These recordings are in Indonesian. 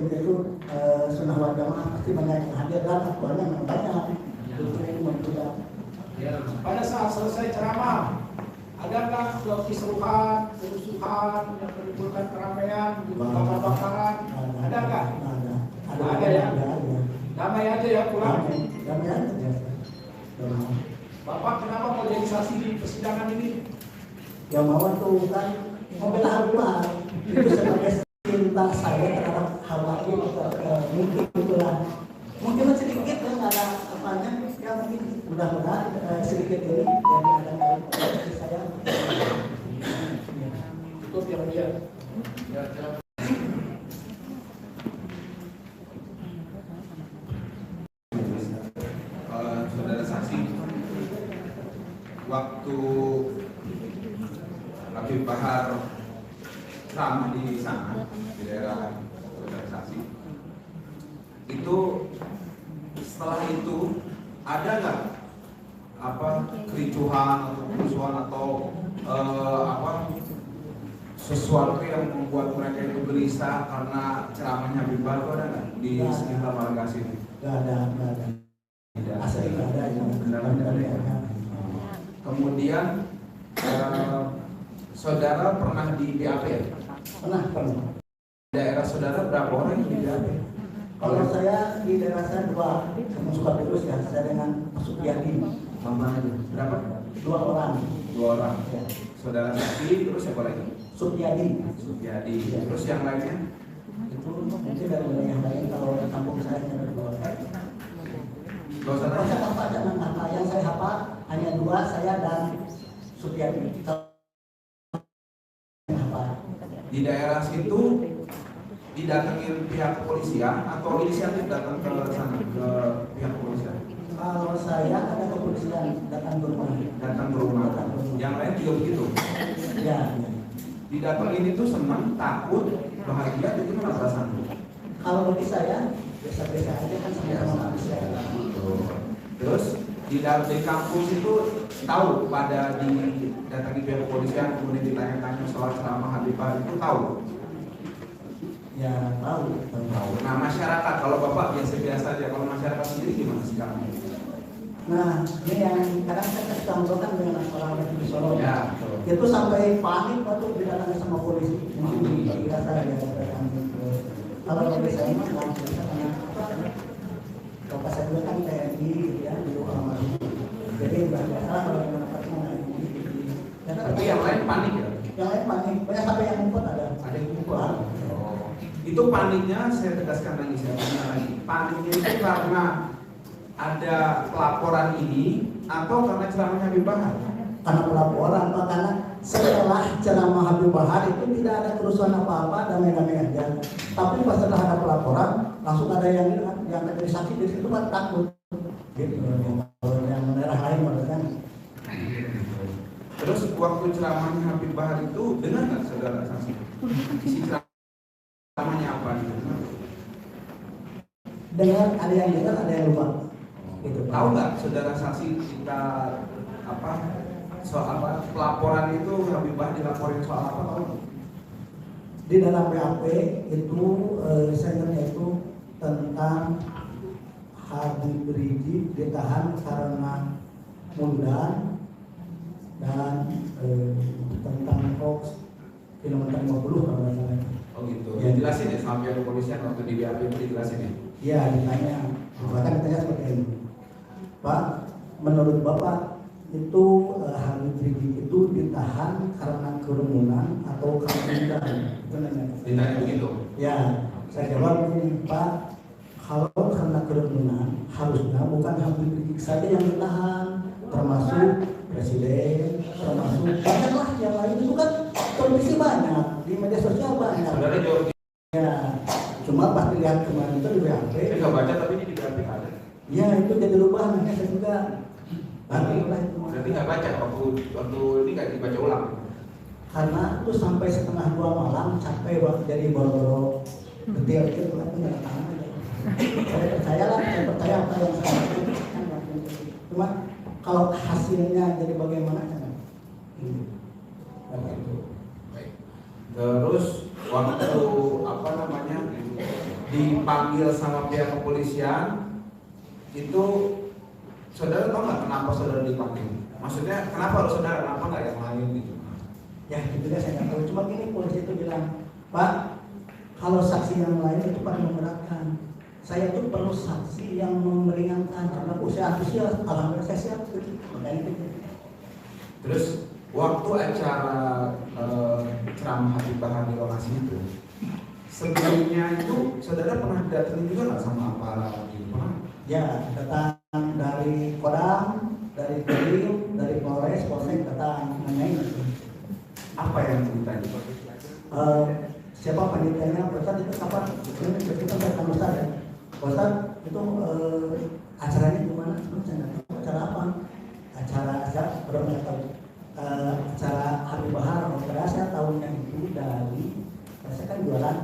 kita itu sunnah wal jamaah pasti banyak yang hadir dan aktualnya memang banyak. Ya, pada saat selesai ceramah, adakah kisruhan, kerusuhan yang menimbulkan keramaian, bakar-bakaran? Adakah? Ada ya. Damai aja ya pulang. Damai aja. Bapak kenapa mau jadi saksi di persidangan ini? Ya mau tuh kan membela Hawa itu sebagai cinta saya terhadap Hawa itu mungkin itulah mungkin sedikit ya nggak ada apanya ya mungkin mudah-mudahan sedikit ini yang ada saya cukup yang dia ya. Saudara saksi, waktu Habib Bahar ceramah di sana di daerah saudara saksi, itu setelah itu ada nggak kericuhan atau kerusuhan atau sesuatu yang membuat mereka itu gelisah karena ceramahnya Habib Bahar itu ada nggak di sekitar warga sini? Nggak ada. Asli nggak ada. Kemudian saudara pernah di BAP ya? Pernah. Daerah saudara berapa orang yang di BAP? Kalau saya di daerah saya dua, sama suka terus ya, saya dengan Supiadi. Mama aja. Berapa? 2 orang. 2 orang. Ya. Saudara Saksi, terus siapa lagi? Supiadi. Supiadi. Terus yang lainnya? Itu mungkin dari wilayah lain kalau di kampung saya ada 2 orang. Gak usah tanya. Saya hafal dengan nama yang saya hafal hanya 2, saya dan Supiadi. Di daerah situ didatengin pihak kepolisian atau inisiatif datang ke sana ke pihak kepolisian? Kalau saya ada kepolisian datang ke rumah. Datang ke rumah. Yang lain juga begitu? Ya. Didatengin itu senang, takut, bahagia, itu gimana perasaan? Kalau bagi saya biasa-biasa aja kan sama-sama manusia. Terus di kampus itu tahu pada didatangi pihak kepolisian kemudian ditanya-tanya soal ceramah Habib Bahar itu tahu? Ya tahu. Nah masyarakat kalau bapak biasa-biasa aja, kalau masyarakat sendiri gimana sikapnya? Nah ini yang kadang saya kasih contohkan dengan orang di Solo. Ya. Itu sampai panik waktu didatangi sama polisi. Mungkin biasa ya. Kalau bagi saya mah nggak bisa karena bapak saya dulu kan TNI ya di Ulama. Jadi nggak salah kalau yang dapat mengalami. Tapi yang lain panik ya? Yang lain panik. Banyak sampai yang ngumpet ada. Ada yang ngumpet. Itu paniknya saya tegaskan lagi, saya tanya lagi. Paniknya itu karena ada pelaporan ini atau karena ceramahnya Habib Bahar? Karena pelaporan, karena setelah ceramah Habib Bahar itu tidak ada kerusuhan apa-apa, damai-damai aja. Tapi pas setelah ada pelaporan, langsung ada yang terjadi saksi di situ kan takut. Gitu. Kalau yang daerah lain maksudnya. Terus waktu ceramahnya Habib Bahar itu dengar nggak saudara saksi? Isi ceramahnya apa gitu? Dengar, ada yang dengar, ada yang lupa. Gitu. Tahu nggak saudara saksi kita soal pelaporan itu Habib Bahar dilaporin soal apa tahu? Di dalam BAP itu senternya itu tentang Habib Rizik ditahan karena mundan dan tentang hoax kilometer 50 kalau nggak salah. Oh gitu. Ya jelasin ya sampai kepolisian waktu di BAP itu dijelasin ya. Iya ditanya, bahkan ditanya seperti ini, Pak, menurut Bapak itu Habib Rizik itu ditahan karena kerumunan atau karena mundan? Itu nanya. Ditanya begitu. Ya, saya jawab begini, Pak, kalau karena kerumunan harusnya bukan Habib Rizik saja yang ditahan, termasuk presiden, termasuk banyaklah yang lain itu kan kondisi banyak di media sosial banyak. Saudara jawab. Ya, cuma pas dilihat kemarin itu di WAP. Saya nggak baca tapi ini di BAP ada. Ya itu jadi rubah, makanya saya juga. Berarti nggak baca waktu ini nggak dibaca ulang. Karena itu sampai 1:30 malam capek waktu jadi boro-boro detail itu kan nggak tahu. Saya percaya apa yang saya lakukan. Cuma kalau hasilnya jadi bagaimana kan? Baik. Terus waktu dipanggil sama pihak kepolisian, itu saudara tahu nggak kenapa saudara dipanggil? Maksudnya kenapa harus saudara, kenapa nggak yang lain gitu? Ya itu dia saya nggak tahu. Cuma gini, polisi itu bilang, Pak, kalau saksi yang lain itu paling memberatkan. Saya tuh perlu saksi yang meringankan karena usia antusias. Alhamdulillah saya siap. Makanya itu. Terus waktu acara ceramah Habib Bahar di lokasi itu, sebelumnya itu saudara pernah datang juga nggak sama aparat gitu? Ya, datang dari Kodam, dari Kodim, dari Polres, Polsek datang nanyain itu. Apa yang ditanya? Siapa panitianya? Ustaz itu kapan? Ini kita datang Ustaz ya. Ustaz itu acaranya gimana? Saya nggak tahu acara apa. Acara belum tahu. Acara Habib Bahar, saya tahunnya itu dari saya kan jualan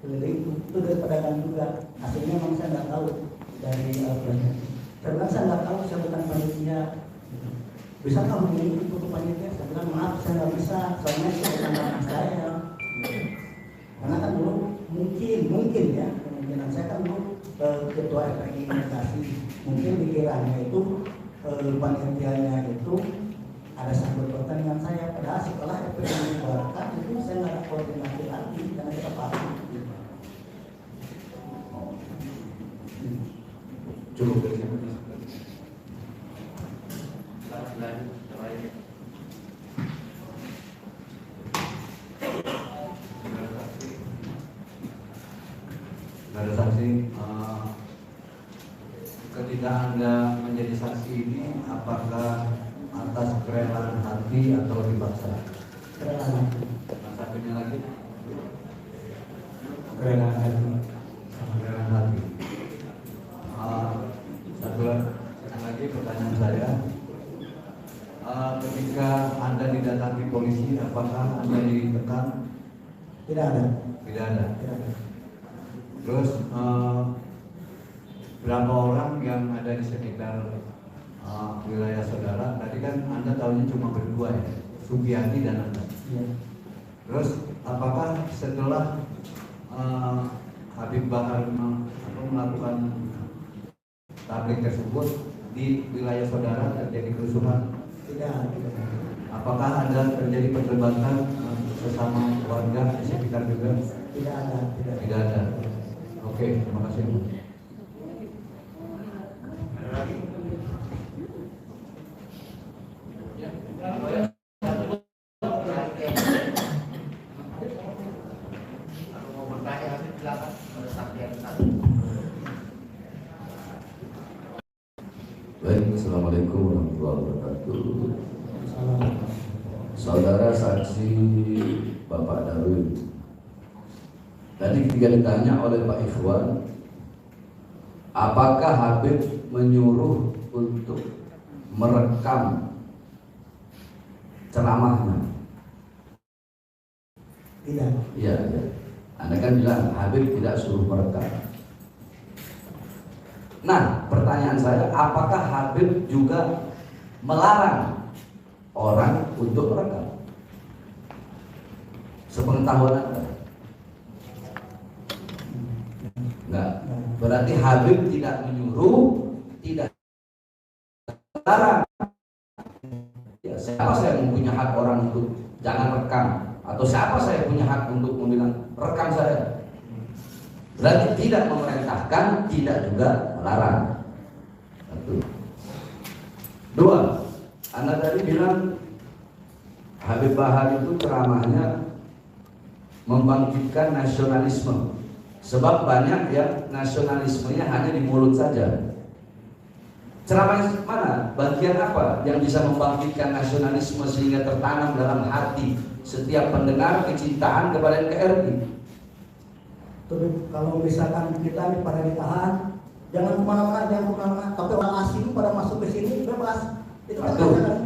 keliling itu dari pedagang juga. Hasilnya memang saya nggak tahu dari karena saya nggak tahu, saya bukan panitia. Bisa nggak hubungi untuk panitia? Saya bilang maaf, saya nggak bisa, soalnya saya bukan anak saya. Karena kan dulu mungkin ya, kemungkinan saya kan dulu ketua FPI Komunikasi, mungkin pikirannya itu panitianya itu ada sangkut pautan dengan saya. Padahal setelah FPI dibubarkan itu saya nggak ada koordinasi lagi karena kita paham. Cukup dari siapa? Saudara saksi, ketika Anda menjadi saksi ini, apakah atas kerelaan hati atau dipaksa? Kerelaan. Satunya lagi? Kerelaan hati. Kerelaan hati. Satu lagi pertanyaan saya, ketika Anda didatangi polisi, apakah Anda ditekan? Tidak ada. Tidak ada. Tidak ada. Terus berapa orang yang ada di sekitar wilayah saudara? Tadi kan Anda tahunya cuma berdua ya, Sugiati dan Anda. Ya. Terus apakah setelah Habib Bahar melakukan tablik tersebut di wilayah saudara terjadi kerusuhan? Tidak. Apakah Anda terjadi perdebatan sesama warga di sekitar juga? Tidak ada. Tidak ada. Oke, terima kasih. Ada lagi? Baik, Assalamualaikum warahmatullahi wabarakatuh. Saudara saksi Bapak Darwin, tadi ketika ditanya oleh Pak Ikhwan, apakah Habib menyuruh untuk merekam ceramahnya? Tidak. Iya, ya. Anda kan bilang Habib tidak suruh merekam. Nah, pertanyaan saya, apakah Habib juga melarang orang untuk merekam? Sepengetahuan Anda? Enggak. Berarti Habib tidak menyuruh, tidak melarang. Ya, siapa saya mempunyai hak orang untuk jangan rekam? Atau siapa saya punya hak untuk membilang rekam saya? Berarti tidak memerintahkan, tidak juga melarang. Satu. Dua, Anda tadi bilang Habib Bahar itu ceramahnya membangkitkan nasionalisme. Sebab banyak yang nasionalismenya hanya di mulut saja. Ceramah mana? Bagian apa yang bisa membangkitkan nasionalisme sehingga tertanam dalam hati setiap pendengar kecintaan kepada NKRI? Tuh, kalau misalkan kita nih pada ditahan, jangan kemana-mana, tapi orang asing pada masuk ke sini bebas. Itu kan Satu. kan?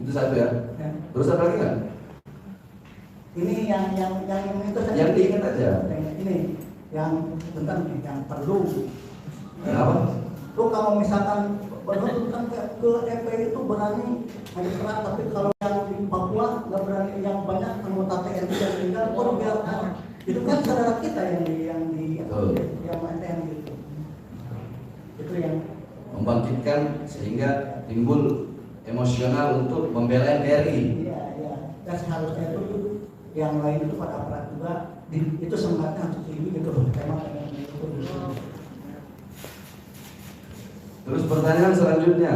Itu satu ya. Ya. Terus ada lagi kan? Ini yang itu saja. Yang diingat aja. Ini yang tentang yang perlu. Kenapa? Tuh kalau misalkan berhutang ke FPI itu berani hanya serang, tapi kalau yang di Papua nggak berani, yang banyak anggota TNI yang tinggal, baru biarkan. Itu kan saudara kita yang Betul. yang ATM gitu. Itu yang Membangkitkan sehingga timbul emosional untuk membela NKRI. iya. Dan seharusnya itu yang lain itu pada aparat juga itu semangatnya untuk ini gitu loh. Tema itu. Terus pertanyaan selanjutnya,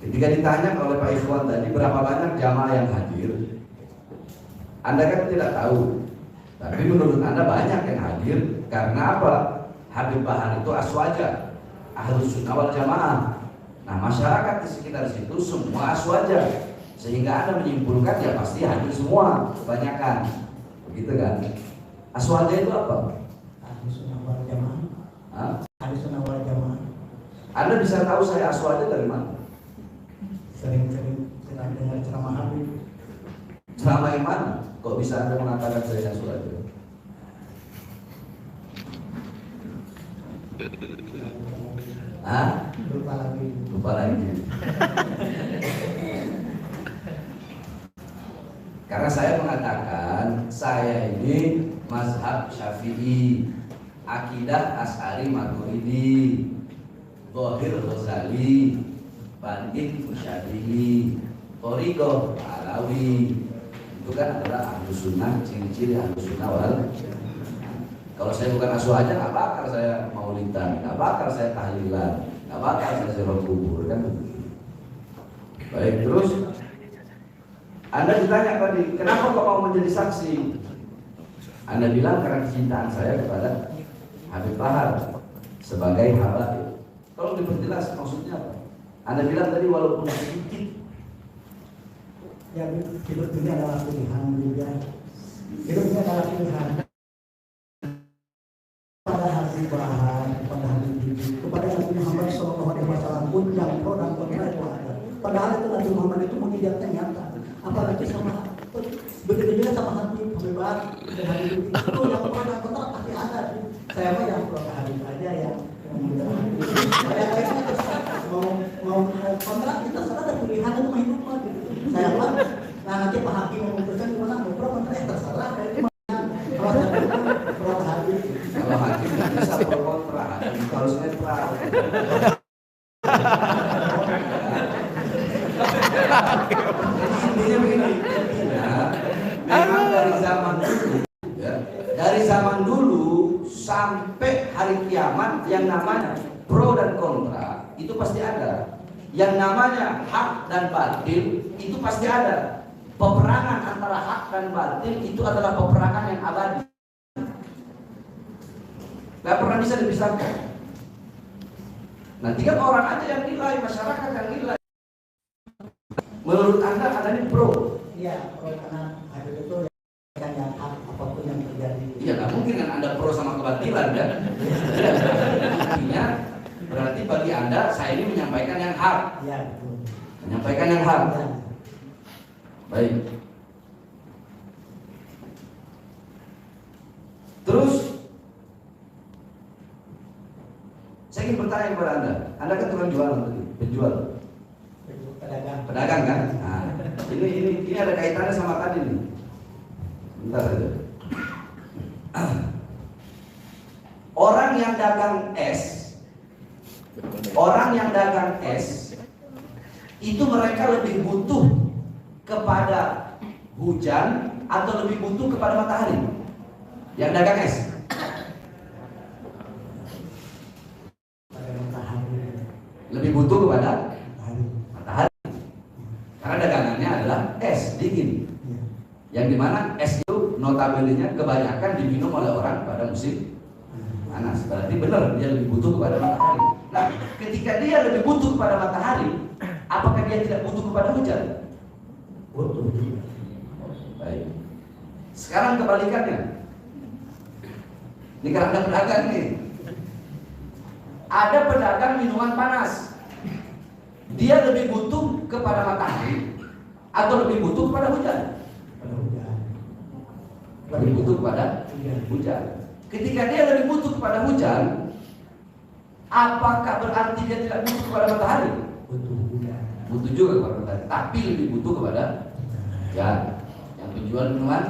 ketika ditanya oleh Pak Ikhwan tadi berapa banyak jamaah yang hadir, Anda kan tidak tahu, tapi menurut Anda banyak yang hadir karena apa? Habib Bahar itu aswaja, ahlus sunnah wal jamaah. Nah, masyarakat di sekitar situ semua aswaja, sehingga Anda menyimpulkan ya pasti hadir semua, kebanyakan, begitu kan? Aswaja itu apa? Ahlus sunnah wal jamaah. Hah? Ahlus sunnah wal jamaah. Anda bisa tahu saya aswaja dari mana? Sering-sering dengar ceramah Habib. Ceramah yang mana? Kok bisa Anda mengatakan saya aswaja? Hah? Lupa lagi. Lupa lagi. Karena saya mengatakan saya ini mazhab Syafi'i, akidah Asy'ari Maturidi, Zahir Ghazali, Batin Musyadili, Thariqah Alawi. Itu kan adalah Ahlus Sunnah, ciri-ciri Ahlus Sunnah wal. Kalau saya bukan aswaja, nggak bakal saya maulidan, nggak bakal saya tahlilan, nggak bakal saya ziarah kubur, kan? Baik, terus Anda ditanya tadi, kenapa kok mau menjadi saksi? Anda bilang karena kecintaan saya kepada Habib Bahar sebagai habaib. Kalau diperjelas maksudnya apa? Anda bilang tadi walaupun sedikit. Ya, hidup ini adalah pilihan juga. Hidup ini adalah pilihan. Kepada Habib Bahar, kepada Habib Rizik, kepada Nabi Muhammad SAW pun yang pro dan kontra itu ada. Padahal itu Nabi Muhammad itu mengidatkan nyata. Apalagi sama begitu juga sama Habib Bahar dan Habib Rizik itu yang pro dan kontra pasti ada. Saya mah yang pro Habib aja yang saya kayaknya mau kontra kita serah ada pilihan itu mah hidup mah. Saya mah nah nanti Pak Hakim memutuskan gimana mau pro kontra ya terserah dari kalau saya pro Habib. Kalau hakim nggak bisa pro kontra, hakim harus netral. Intinya begini, memang dari zaman dulu, ya, dari zaman dulu sampai hari kiamat yang namanya pro dan kontra itu pasti ada. Yang namanya hak dan batil itu pasti ada. Peperangan antara hak dan batil itu adalah peperangan yang abadi. Gak pernah bisa dipisahkan. Nah, 3 orang aja yang nilai, masyarakat yang nilai. Menurut Anda ini pro? Iya, pro karena Habib itu yang hak apapun yang terjadi. Iya, nggak mungkin kan Anda pro sama kebatilan kan? Artinya berarti bagi Anda saya ini menyampaikan yang hak. Iya, betul. Menyampaikan yang hak. Ya. Baik. Terus saya ingin bertanya kepada Anda kan tukang jualan tadi, penjual, pedagang kan? Nah, ini ada kaitannya sama tadi nih. Bentar saja. Orang yang dagang es, itu mereka lebih butuh kepada hujan atau lebih butuh kepada matahari? Yang dagang es. Lebih butuh kepada matahari. Karena dagangannya adalah es dingin. Yang dimana es itu notabene-nya kebanyakan diminum oleh orang pada musim panas. Berarti benar dia lebih butuh kepada matahari. Nah, ketika dia lebih butuh kepada matahari, apakah dia tidak butuh kepada hujan? Butuh. Baik. Sekarang kebalikannya. Ini karena ada pedagang nih. Ada pedagang minuman panas. Dia lebih butuh kepada matahari atau lebih butuh kepada hujan? Lebih butuh kepada hujan. Ketika dia lebih butuh kepada hujan, apakah berarti dia tidak butuh kepada matahari? Butuh juga kepada matahari, tapi lebih butuh kepada hujan. Yang penjual minuman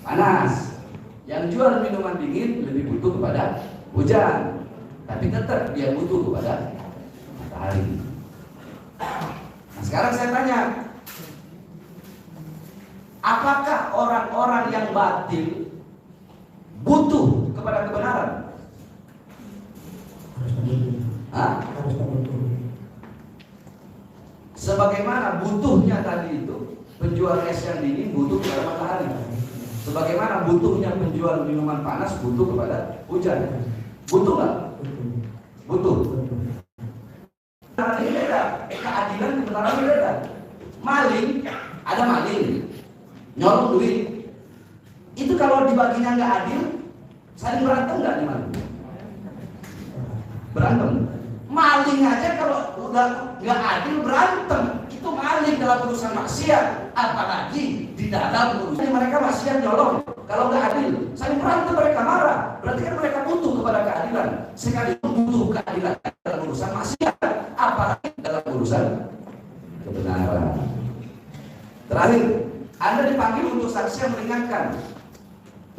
panas. Yang jual minuman dingin lebih butuh kepada hujan, tapi tetap dia butuh kepada matahari. Nah, sekarang saya tanya, apakah orang-orang yang batil butuh kepada kebenaran? Hah? Sebagaimana butuhnya tadi itu penjual es yang dingin butuh kepada matahari. Sebagaimana butuhnya penjual minuman panas butuh kepada hujan. Butuh nggak? Butuh. Kebenaran ini beda. Keadilan kebenaran ini beda. Maling, ada maling, nyolong duit. Itu kalau dibaginya nggak adil, saling berantem nggak nih maling? Berantem. Maling aja kalau udah nggak adil berantem. Itu maling dalam urusan maksiat, apalagi di dalam urusan mereka maksiat nyolong. Kalau nggak adil, saling berantem, mereka marah. Berarti kan mereka butuh kepada keadilan. Sekalipun butuh keadilan dalam urusan maksiat, apalagi dalam urusan kebenaran. Terakhir, Anda dipanggil untuk saksi yang meringankan,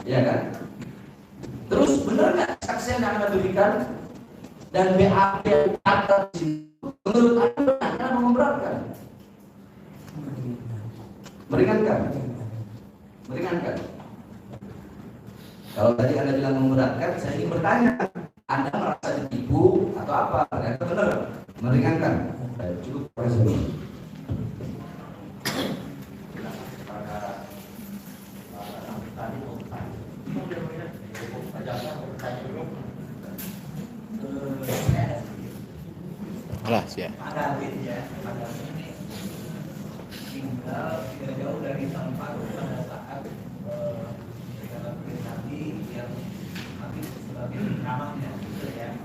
ya kan? Terus benar nggak saksi yang Anda berikan dan BAP yang ada di situ menurut Anda memberatkan? Meringankan. Meringankan. Kalau tadi Anda bilang memberatkan, saya ingin bertanya, Anda merasa ditipu atau apa? Ternyata benar, meringankan. Cukup presiden. Alah, siap. Ada ya, ada ini tinggal tidak jauh dari tempat pada saat kegiatan Nabi yang Nabi sebagai ramahnya, gitu ya.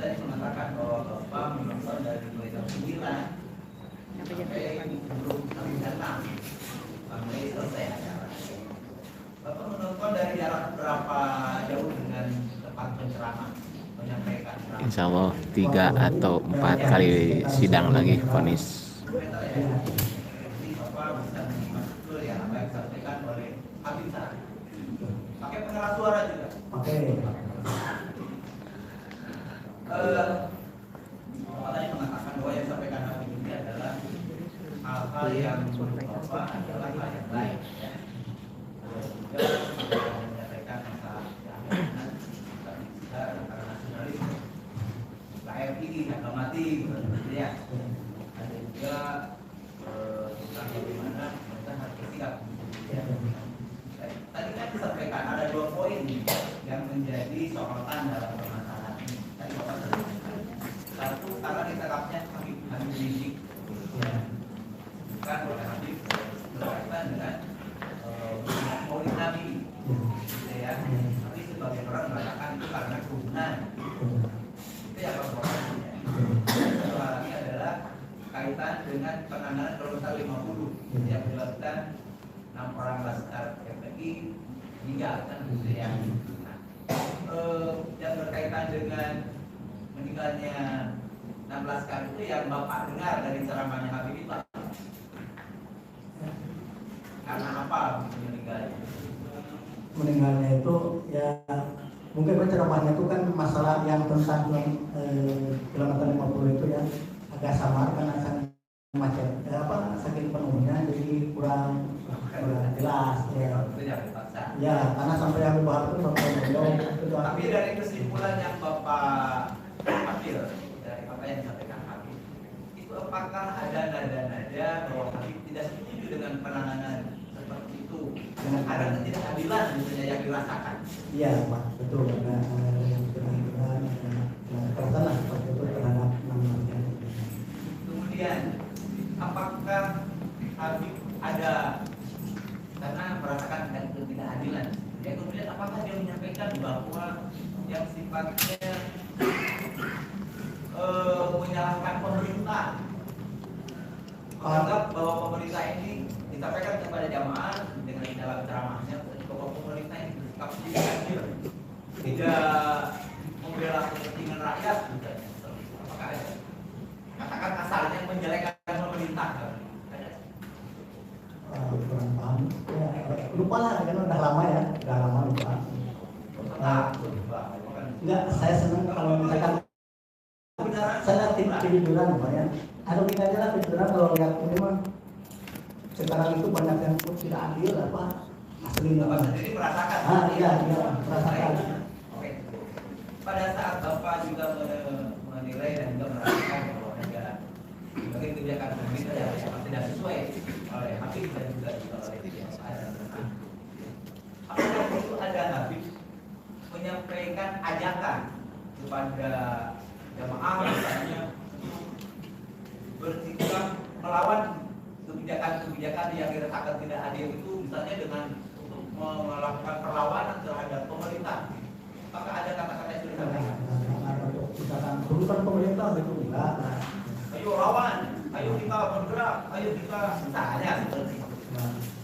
Tadi mengatakan bahwa Bapak menonton dari mulai jam 9 sampai belum sampai jam 6 sampai selesai acara. Bapak menonton dari jarak berapa jauh dengan tempat penceramah? Insya Allah 3 atau 4 kali sidang lagi vonis. Pakai pengeras suara juga. Oke. Bapak tadi mengatakan bahwa yang disampaikan Habib ini adalah hal-hal yang Bapak adalah hal yang baik. Menyampaikan masalah keamanan, antara nasionalisme, KRI, harga mati, gitu ya. Ada juga tentang bagaimana kita harus bersikap. Ya. Tadi kan disampaikan ada 2 poin yang menjadi sorotan dalam permasalahan ini. Tadi Bapak sampaikan. Satu, karena ditangkapnya Habib Rizik, bukan oleh Habib berkaitan dengan Maulid Nabi, gitu ya. Tapi sebagai orang mengatakan itu karena kerumunan. Itu yang persoalannya. Persoalannya adalah kaitan dengan penanganan Kelontar 50 yang menyebabkan 6 orang laskar FPI meninggal, kan gitu ya. Nah, yang berkaitan dengan meninggalnya 6 laskar itu yang Bapak dengar dari ceramahnya Habib itu karena apa meninggalnya? Meninggalnya itu ya mungkin ceramahnya itu kan masalah yang tentang kilometer 50 itu ya agak samar karena sangat macet, saking penuhnya jadi kurang jelas ya. Ya karena sampai yang dibahas itu sampai itu. Tapi dari kesimpulan yang Bapak ambil dari apa yang disampaikan Habib, itu apakah ada nada-nada bahwa Habib tidak setuju dengan penanganan seperti itu? Dengan ada ketidakadilan misalnya yang dirasakan. Iya Pak, betul. Ada yang kerasan lah seperti itu terhadap namanya. Kemudian, apakah Habib ada karena merasakan ketidakadilan? Ya kemudian apakah dia menyampaikan bahwa yang sifatnya menyalahkan pemerintah, menganggap bahwa pemerintah ini disampaikan kepada jamaah dengan dalam ceramahnya bahwa pemerintah ini bersikap tidak adil, tidak membela kepentingan rakyat, apakah ada? Katakan asalnya menjelekkan pemerintah. Kurang paham. Ya, lupa takut Pak. Bukan. Enggak, saya senang kalau misalkan saya tiduran Pak ya. Ada aja lah tiduran kalau lihat ini mah sekarang itu banyak yang tidak adil apa aslinya. Bapak sendiri merasakan. Iya, merasakan. Oke. Pada saat Bapak juga menilai dan juga merasakan bahwa ada sebagai kebijakan pemerintah yang tidak sesuai oleh Habib dan juga oleh DPR. Apakah itu ada Habib menyampaikan ajakan kepada jamaah misalnya bersikap melawan kebijakan-kebijakan yang dirasakan tidak adil itu, misalnya dengan untuk melakukan perlawanan terhadap pemerintah? Apakah ada kata-kata yang sudah Misalkan urusan pemerintah itu enggak. ayo lawan, ayo kita bergerak, ayo kita misalnya seperti itu.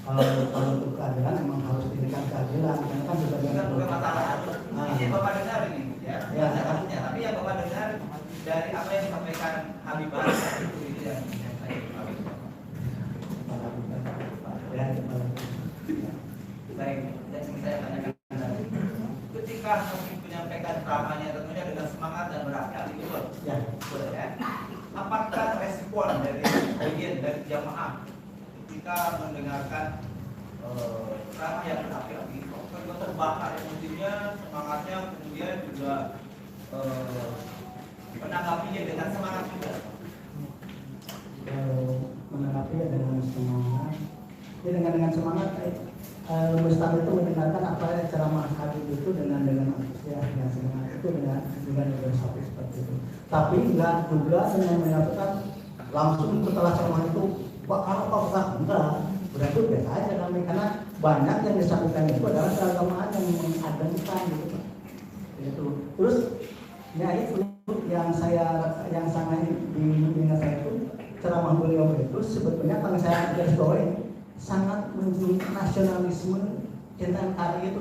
Kalau untuk keadilan memang harus diberikan keadilan karena kan sebagian Bukan bukan masalah itu. Ini yang Bapak dengar ini, ya. Ya. Artinya, tapi yang Bapak dengar dari apa yang disampaikan Habib Bahasa itu yang saya Habib. Baik, dan saya tanyakan tadi. Ketika Habib menyampaikan ceramahnya tentunya dengan semangat dan berakal itu, Ya. boleh ya. Apakah respon dari audiens dari jamaah ketika mendengarkan ceramah yang berapi-api, juga terbakar emosinya, semangatnya, kemudian juga menanggapinya dengan semangat juga? Menanggapi dengan semangat. Ya dengan semangat Ustaz itu mendengarkan apa ceramah Habib itu dengan antusias dan semangat itu dengan filosofi seperti itu. Tapi enggak juga dengan menyatakan langsung setelah ceramah itu bakal apa enggak. Berarti biasa aja kami karena banyak yang disampaikan itu adalah keagamaan yang mengadengkan gitu. Itu. Terus ya itu yang sangat diingat saya itu ceramah beliau itu sebetulnya kalau saya garis bawahi sangat menunjukkan nasionalisme cinta NKRI itu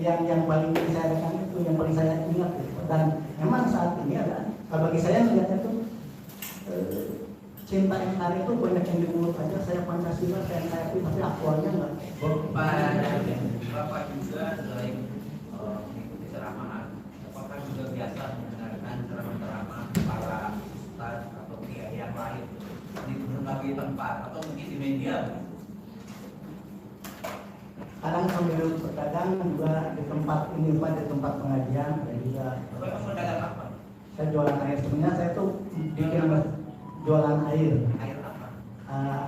yang paling saya rekan itu yang paling saya ingat itu. Dan memang saat ini ada bagi saya melihatnya itu cinta NKRI itu banyak yang di mulut aja saya Pancasila saya NKRI tapi aktualnya enggak. Bapak juga selain mengikuti ceramah, apakah juga biasa mendengarkan ceramah-ceramah para ustaz atau kiai yang lain di berbagai tempat atau mungkin di media? Kadang sambil berdagang juga di tempat ini Pak, di tempat pengajian dan juga Bapak berdagang apa? saya jualan air. Sebenarnya saya tuh bikin jualan air. Air apa?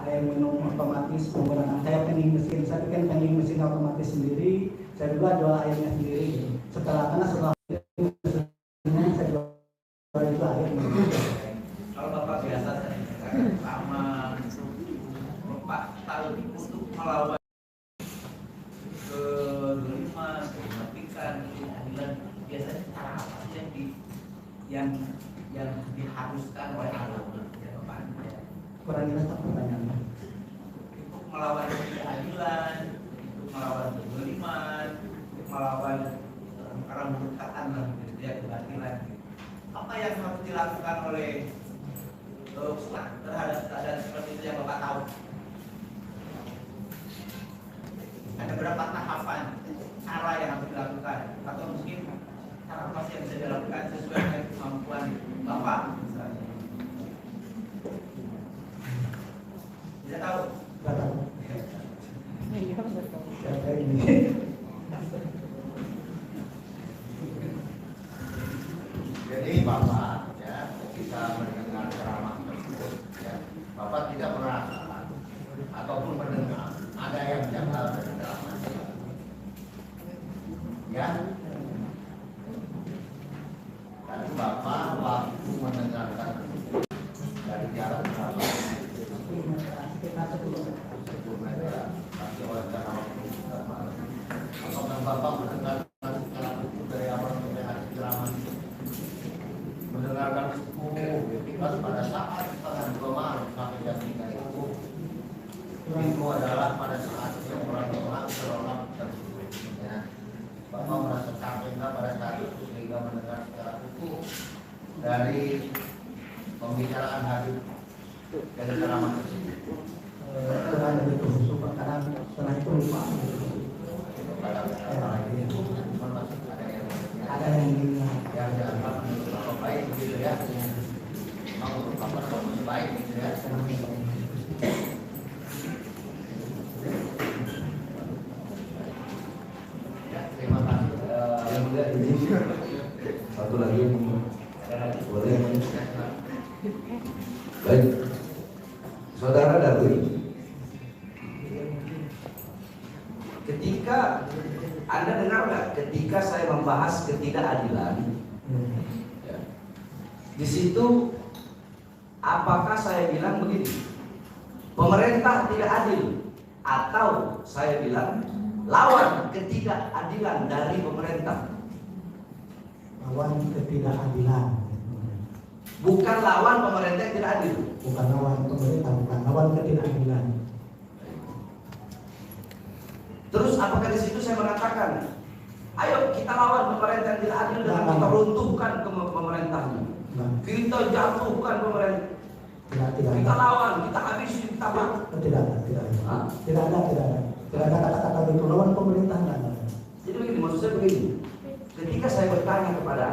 Air minum otomatis menggunakan saya vending mesin. Saya bikin vending mesin otomatis sendiri. Saya juga jual airnya sendiri. Gitu. Setelah mesinnya saya jual juga air. Kalau Bapak biasa saya dengarkan sama Bapak tahu untuk melawan kedoliman, kemunafikan, ketidakadilan, biasanya cara apa sih yang diharuskan oleh agama ya Bapak? Kurang jelas tak pertanyaannya. Untuk melawan ketidakadilan, untuk melawan kedoliman, untuk melawan kerambutan dan kebatilan. Apa yang harus dilakukan oleh Ustaz terhadap keadaan seperti itu yang Bapak tahu? Ada berapa tahapan cara yang harus dilakukan atau mungkin cara apa sih yang bisa dilakukan sesuai dengan kemampuan Bapak misalnya? Bisa tahu? Nggak tahu. Siapa ini? Jadi Bapak ya ketika mendengar ceramah tersebut ya Bapak tidak merasakan ataupun mendengar ada yang janggal dari ceramah ya. Dan Bapak waktu mendengarkan dari jarak ceramah 10 meter tapi oleh ceramah apakah Bapak mendengarkan ceramah itu dari awal sampai akhir ceramah mendengarkan pas pada saat setengah 2 malam sampai jam 3 itu adalah pada saat yang orang-orang terolak tersebut ya. Bapak merasa capek pada saat itu sehingga mendengar secara utuh dari pembicaraan Habib dari ceramah tersebut. Setelah itu suka karena setelah itu lupa. Pada gitu ya. Memang untuk apa namanya baik gitu ya. Ya, terima kasih. Yang mulia ini satu lagi boleh. Baik, saudara Darwin, ketika Anda dengar nggak ketika saya membahas ketidakadilan, ya, di situ apakah saya bilang begini, pemerintah tidak adil, atau saya bilang lawan ketidakadilan dari pemerintah? Lawan ketidakadilan. Bukan lawan pemerintah yang tidak adil. Bukan lawan pemerintah, bukan lawan ketidakadilan. Terus apakah di situ saya mengatakan, ayo kita lawan pemerintah yang tidak adil dengan kita runtuhkan ke pemerintahnya, kita jatuhkan pemerintah, kita lawan, kita habisi, kita bakar? Tidak ada. Tidak ada kata-kata itu lawan pemerintah. Jadi begini, maksud saya begini, ketika saya bertanya kepada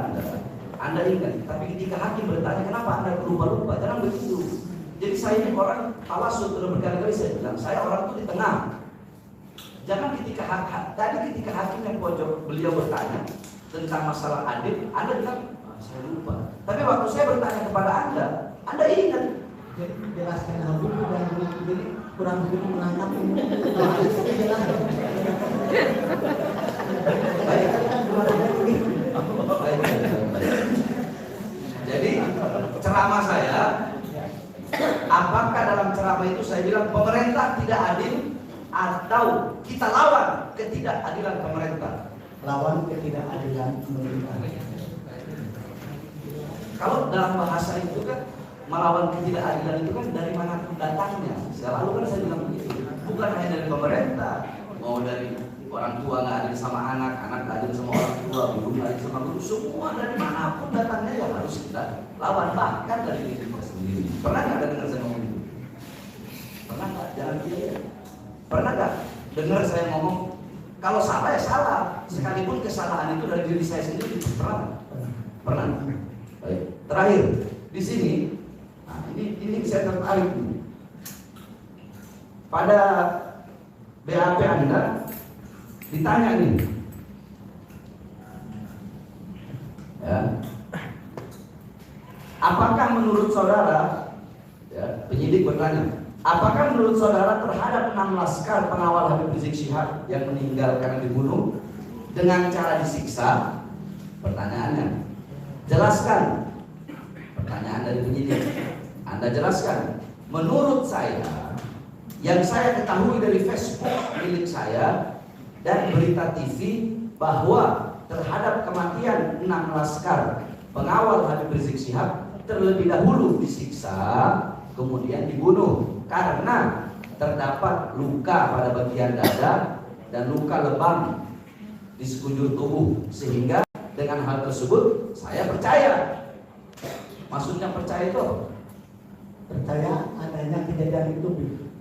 Anda ingat, tapi ketika hakim bertanya kenapa Anda lupa-lupa, jangan begitu. Jadi saya ini orang tawasul, sudah berkali-kali saya bilang, saya orang itu di tengah. Jangan ketika hakim yang pojok beliau bertanya tentang masalah adil, Anda bilang saya lupa. Tapi waktu saya bertanya kepada Anda ingat. Jadi jelaskan hal itu dan jadi kurang begitu menangkap ini. Jelas. Baik. Jadi ceramah saya, apakah dalam ceramah itu saya bilang pemerintah tidak adil atau kita lawan ketidakadilan pemerintah? Lawan ketidakadilan pemerintah. Kalau dalam bahasa itu kan melawan ketidakadilan itu kan dari mana datangnya? Selalu kan saya bilang begitu. Bukan hanya dari pemerintah, mau dari orang tua nggak adil sama anak, anak nggak adil sama orang tua, guru nggak adil sama guru, semua dari manapun datangnya ya harus kita lawan, bahkan dari diri kita sendiri. Pernah nggak dengar saya ngomong itu? Pernah nggak? Jangan dia. Pernah nggak dengar saya ngomong kalau salah ya salah, sekalipun kesalahan itu dari diri saya sendiri? Pernah? Pernah. Baik. Terakhir di sini, nah ini saya tertarik nih. Pada BAP Anda ditanya nih, ya, apakah menurut saudara, ya, penyidik bertanya, apakah menurut saudara terhadap 6 laskar pengawal Habib Rizik Syihab yang meninggal karena dibunuh dengan cara disiksa? Pertanyaannya, jelaskan. Pertanyaan dari penyidik, Anda jelaskan. Menurut saya, yang saya ketahui dari Facebook milik saya dan berita TV, bahwa terhadap kematian 6 laskar pengawal Habib Rizik Syihab terlebih dahulu disiksa, kemudian dibunuh karena terdapat luka pada bagian dada dan luka lebam di sekujur tubuh, sehingga dengan hal tersebut saya percaya. Maksudnya percaya itu apa? Percaya adanya kejadian itu.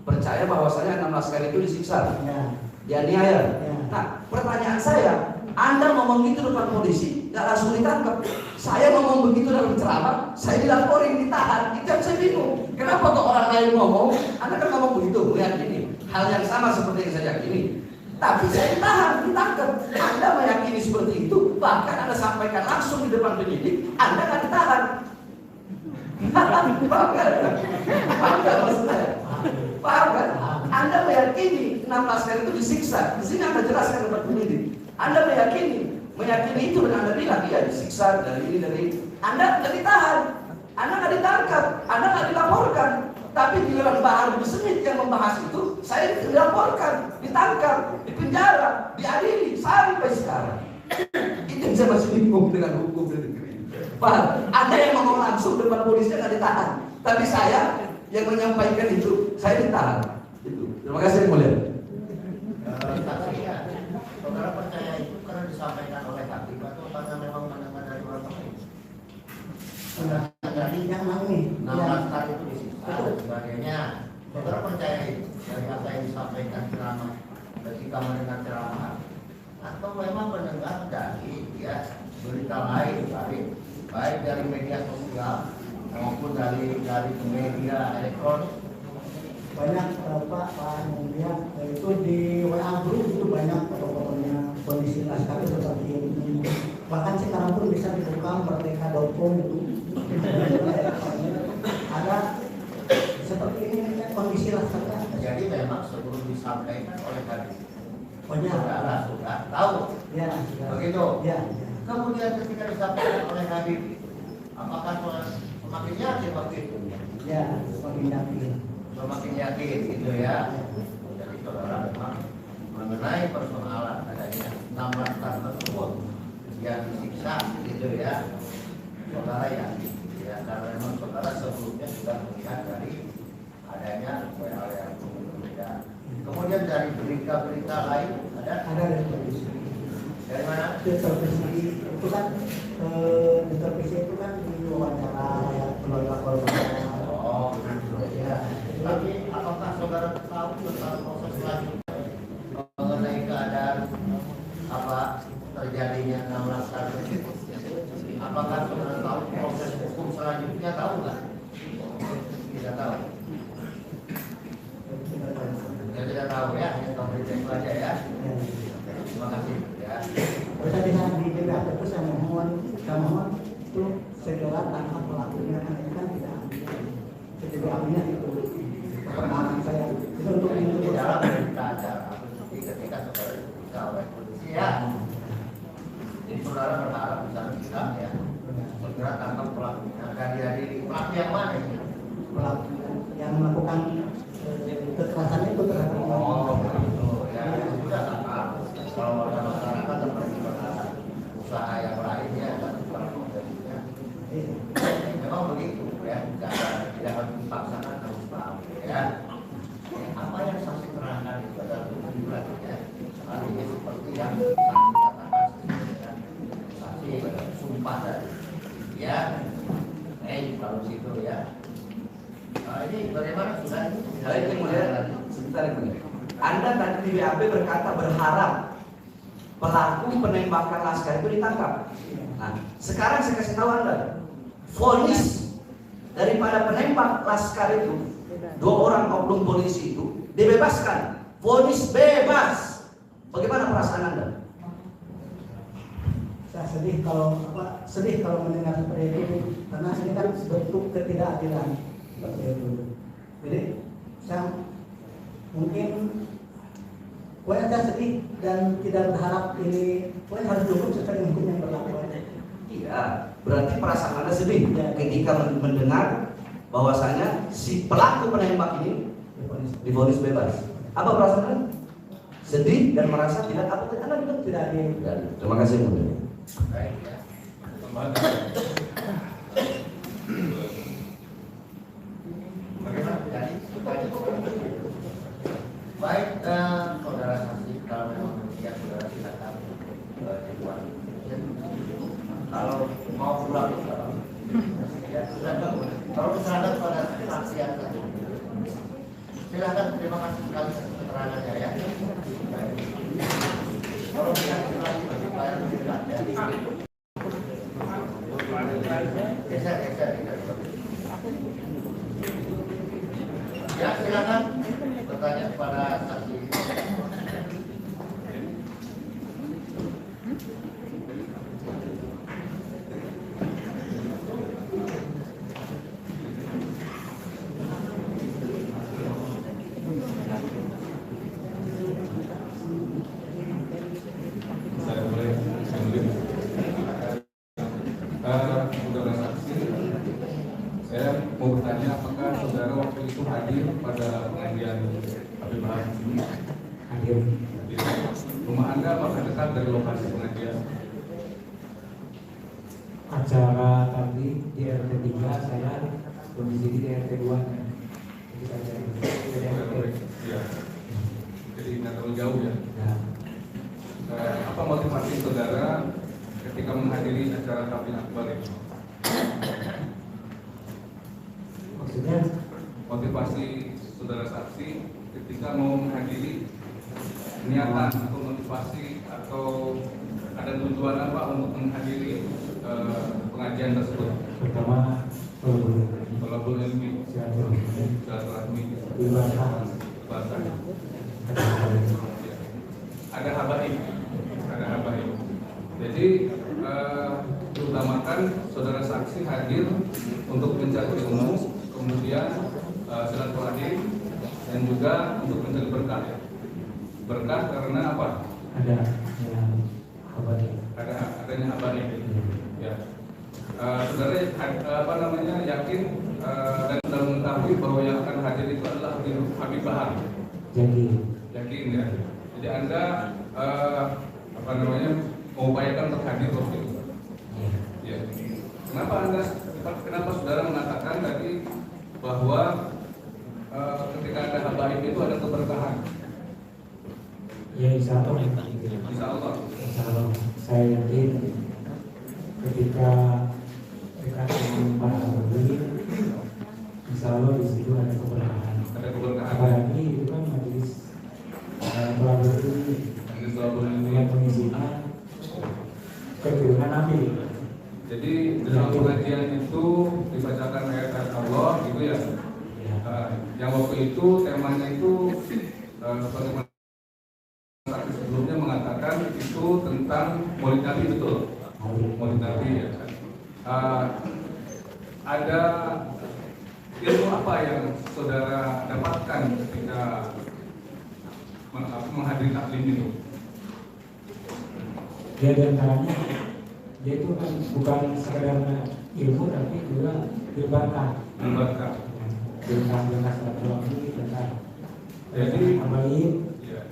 Percaya bahwasanya 6 laskar itu disiksa, Ya. dianiaya. Ya. Nah, pertanyaan saya, Anda ngomong gitu depan polisi, nggak langsung ditangkap. Saya ngomong begitu dalam ceramah, saya dilaporin, ditahan. Itu yang saya bingung. Kenapa kok orang lain ngomong, Anda kan ngomong begitu, meyakini hal yang sama seperti yang saya yakini, tapi saya ditahan, ditangkap. Anda meyakini seperti itu, bahkan Anda sampaikan langsung di depan penyidik, Anda nggak ditahan. Paham kan? Paham kan maksud saya? Paham kan? Anda meyakini 6 laskar itu disiksa. Di sini Anda jelaskan kepada penyidik. Anda meyakini itu dan Anda bilang iya disiksa dari ini dari ini. Anda nggak ditahan, Anda nggak ditangkap, Anda nggak dilaporkan. Tapi giliran Bahar bin Smith yang membahas itu, saya dilaporkan, ditangkap, dipenjara, diadili sampai sekarang. Itu yang saya masih bingung dengan hukum di negeri. Paham? Anda yang ngomong langsung depan polisi nggak ditahan, tapi saya yang menyampaikan itu, saya ditahan. Itu. Terima kasih yang mulia. Saksinya, saudara percaya itu karena disampaikan oleh hakim atau karena memang mendengar dari orang lain? Dari yang mana nih? 6 laskar itu disiksa dan sebagainya. Saudara percaya itu dari apa yang disampaikan ceramah ketika mendengar ceramah, atau memang mendengar dari berita lain, Pak? baik dari media sosial maupun dari media elektronik. Banyak Pak Mulia itu di WA group itu banyak foto-fotonya kondisi laskar seperti ini. Bahkan sekarang pun bisa dibuka merdeka.com itu ada seperti ini kondisi laskar. Jadi memang sebelum disampaikan oleh Kadis, Banyak saudara sudah tahu. ya, Begitu. ya, Kemudian ketika disampaikan oleh Habib, apakah semakin yakin waktu itu? ya, semakin yakin. Semakin yakin gitu ya. Jadi saudara memang mengenai persoalan adanya 16 tahun tersebut yang disiksa gitu ya. Saudara yakin ya, karena memang saudara sebelumnya sudah melihat dari adanya WA yang berbeda. Kemudian dari berita-berita lain ada Ada televisi. dari mana? Televisi itu kan televisi itu kan diwawancara ya keluarga korban. Oh, ya. Tapi apakah saudara tahu tentang proses selanjutnya mengenai keadaan apa terjadinya 16 tahun itu? Apakah saudara tahu proses hukum selanjutnya, tahu nggak? Tidak tahu. Ya, tidak tahu ya, hanya tahu berita itu aja ya. Terima kasih ya. Terus dengan di DPR itu saya mohon itu segera tangkap pelakunya kan tidak jadi akhirnya itu permohonan saya itu untuk Di dalam berita acara ketika saudara diperiksa oleh polisi ya. Jadi saudara berharap bisa bilang ya, segera tangkap pelakunya. Akan dihadiri pelaku yang mana ini? pelaku yang melakukan kekerasan itu terhadap Oh, begitu ya. Itu sudah tangkap. Kalau warga masyarakat seperti usaha yang lain ya, dan prosesnya. Memang begitu ya, tidak harus dipaksakan, harus paham ya. Apa yang saksi terangkan itu adalah tujuan ya. Hal ini seperti yang saksi katakan ya. Saksi sumpah tadi ya. Kalau situ ya. Nah, ini bagaimana sudah? Baik, kemudian sebentar ini. Anda tadi di BAP berkata berharap pelaku penembakan laskar itu ditangkap. Nah, sekarang saya kasih tahu Anda, vonis daripada penembak laskar itu, 2 orang oknum polisi itu dibebaskan, vonis bebas. Bagaimana perasaan Anda? saya sedih kalau mendengar seperti itu karena ini kan bentuk ketidakadilan seperti itu. Jadi saya mungkin saya sedih dan tidak berharap ini harus dihukum sesuai hukum yang berlaku. Iya, berarti perasaan Anda sedih ketika mendengar bahwasanya si pelaku penembak ini divonis bebas. Apa perasaan Anda? Sedih dan merasa tidak apa Anda bilang tidak adil. Terima kasih Bunda. Baik ya. Bagaimana jadi? Baik, saudara saksi, kalau memang demikian saudara silakan dibuat. Kalau mau pulang, ya silakan. Kalau misalnya pada saksi yang tadi, silakan. Terima kasih sekali atas keterangannya ya. Baik. Kalau tidak lagi berbicara silakan ya. Geser. Ya silakan bertanya kepada saksi. Saudara saksi, saya mau bertanya apakah saudara waktu itu hadir pada pengajian Habib Bahar ini? Hadir. Rumah Anda apakah dekat dari lokasi pengajian? Acara tadi di RT 3 saya kondisi di RT 2 nya. Ya. Jadi nggak terlalu jauh ya. Apa motivasi saudara ketika menghadiri acara Tabligh Akbar itu? Maksudnya Motivasi saudara saksi ketika mau menghadiri, niatan atau motivasi atau ada tujuan apa untuk menghadiri pengajian tersebut? Pertama, Tolabul ilmi, silaturahmi, ibadah, ada habaib. Jadi diutamakan saudara saksi hadir untuk mencari ilmu, kemudian silaturahim, dan juga untuk mencari berkah. Berkah karena apa? ada yang habaib. Adanya habaib. Ya. Saudara yakin dan sudah mengetahui bahwa yang akan hadir itu adalah Habib Bahar. Jadi Yakin ya. Jadi Anda mengupayakan untuk hadir waktu itu. Ya. Kenapa saudara mengatakan tadi bahwa ketika ada habaib itu ada keberkahan? ya insya Allah. Insya Allah. Insya Allah. Saya yakin ketika dekat dengan para ahli, insya Allah di situ ada keberkahan. Ada keberkahan. Apalagi itu kan majelis pelabur yang mengizinkan keturunan Nabi. Jadi dalam pengajian itu dibacakan ayat-ayat Allah gitu ya. Yang waktu itu temanya itu sebagaimana sebelumnya mengatakan itu tentang Maulid Nabi, betul? Maulid Nabi ya. Ada ilmu apa yang saudara dapatkan ketika menghadiri taklim itu? Dia diantaranya dia itu kan bukan sekedar ilmu tapi juga berkah. Berkah silaturahmi, berkah. Jadi habaib.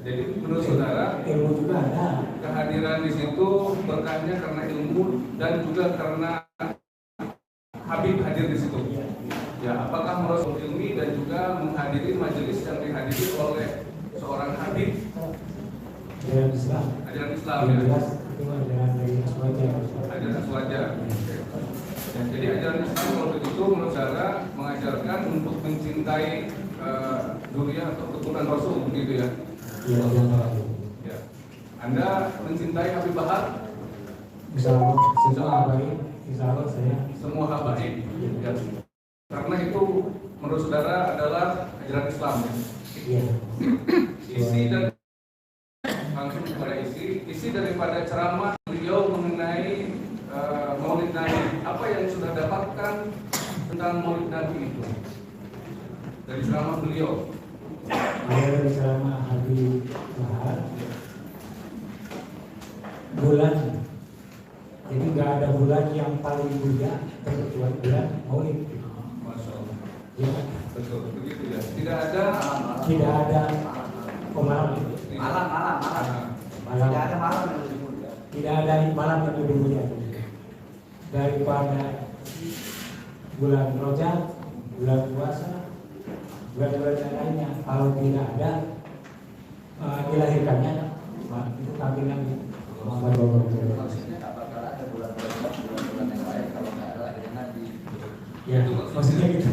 Jadi menurut saudara ilmu juga ada. Kehadiran di situ berkahnya karena ilmu dan juga karena Habib hadir di situ. Ya, apakah merasa ilmi dan juga menghadiri majelis yang dihadiri oleh seorang Habib? Ajaran Islam. Ajaran Islam yang ya. jelas itu ajaran dari Aswaja. Ajaran Aswaja. Jadi ajaran Islam kalau begitu menurut saudara mengajarkan untuk mencintai dunia atau keturunan Rasul begitu ya. Iya, ya. Anda mencintai Habib Bahar? Insya Allah, semua habaib, insya Allah saya. Semua habaib. Ya. Karena itu menurut saudara adalah ajaran Islam ya. Iya. Isi dan langsung kepada isi daripada ceramah beliau mengenai Maulid Nabi. Apa yang sudah dapatkan tentang Maulid Nabi itu dari ceramah beliau? Dari ceramah Habib Bahar, bulan, jadi nggak ada bulan yang paling mulia kecuali bulan Maulid. Masya Allah. Ya. Betul, begitu ya. Tidak ada malam. Tidak ada malam yang lebih mulia daripada bulan Rajab, bulan puasa, bulan-bulan yang lainnya. Kalau tidak ada dilahirkannya, itu tampilan Muhammad Rasulullah. Ya, maksudnya gitu.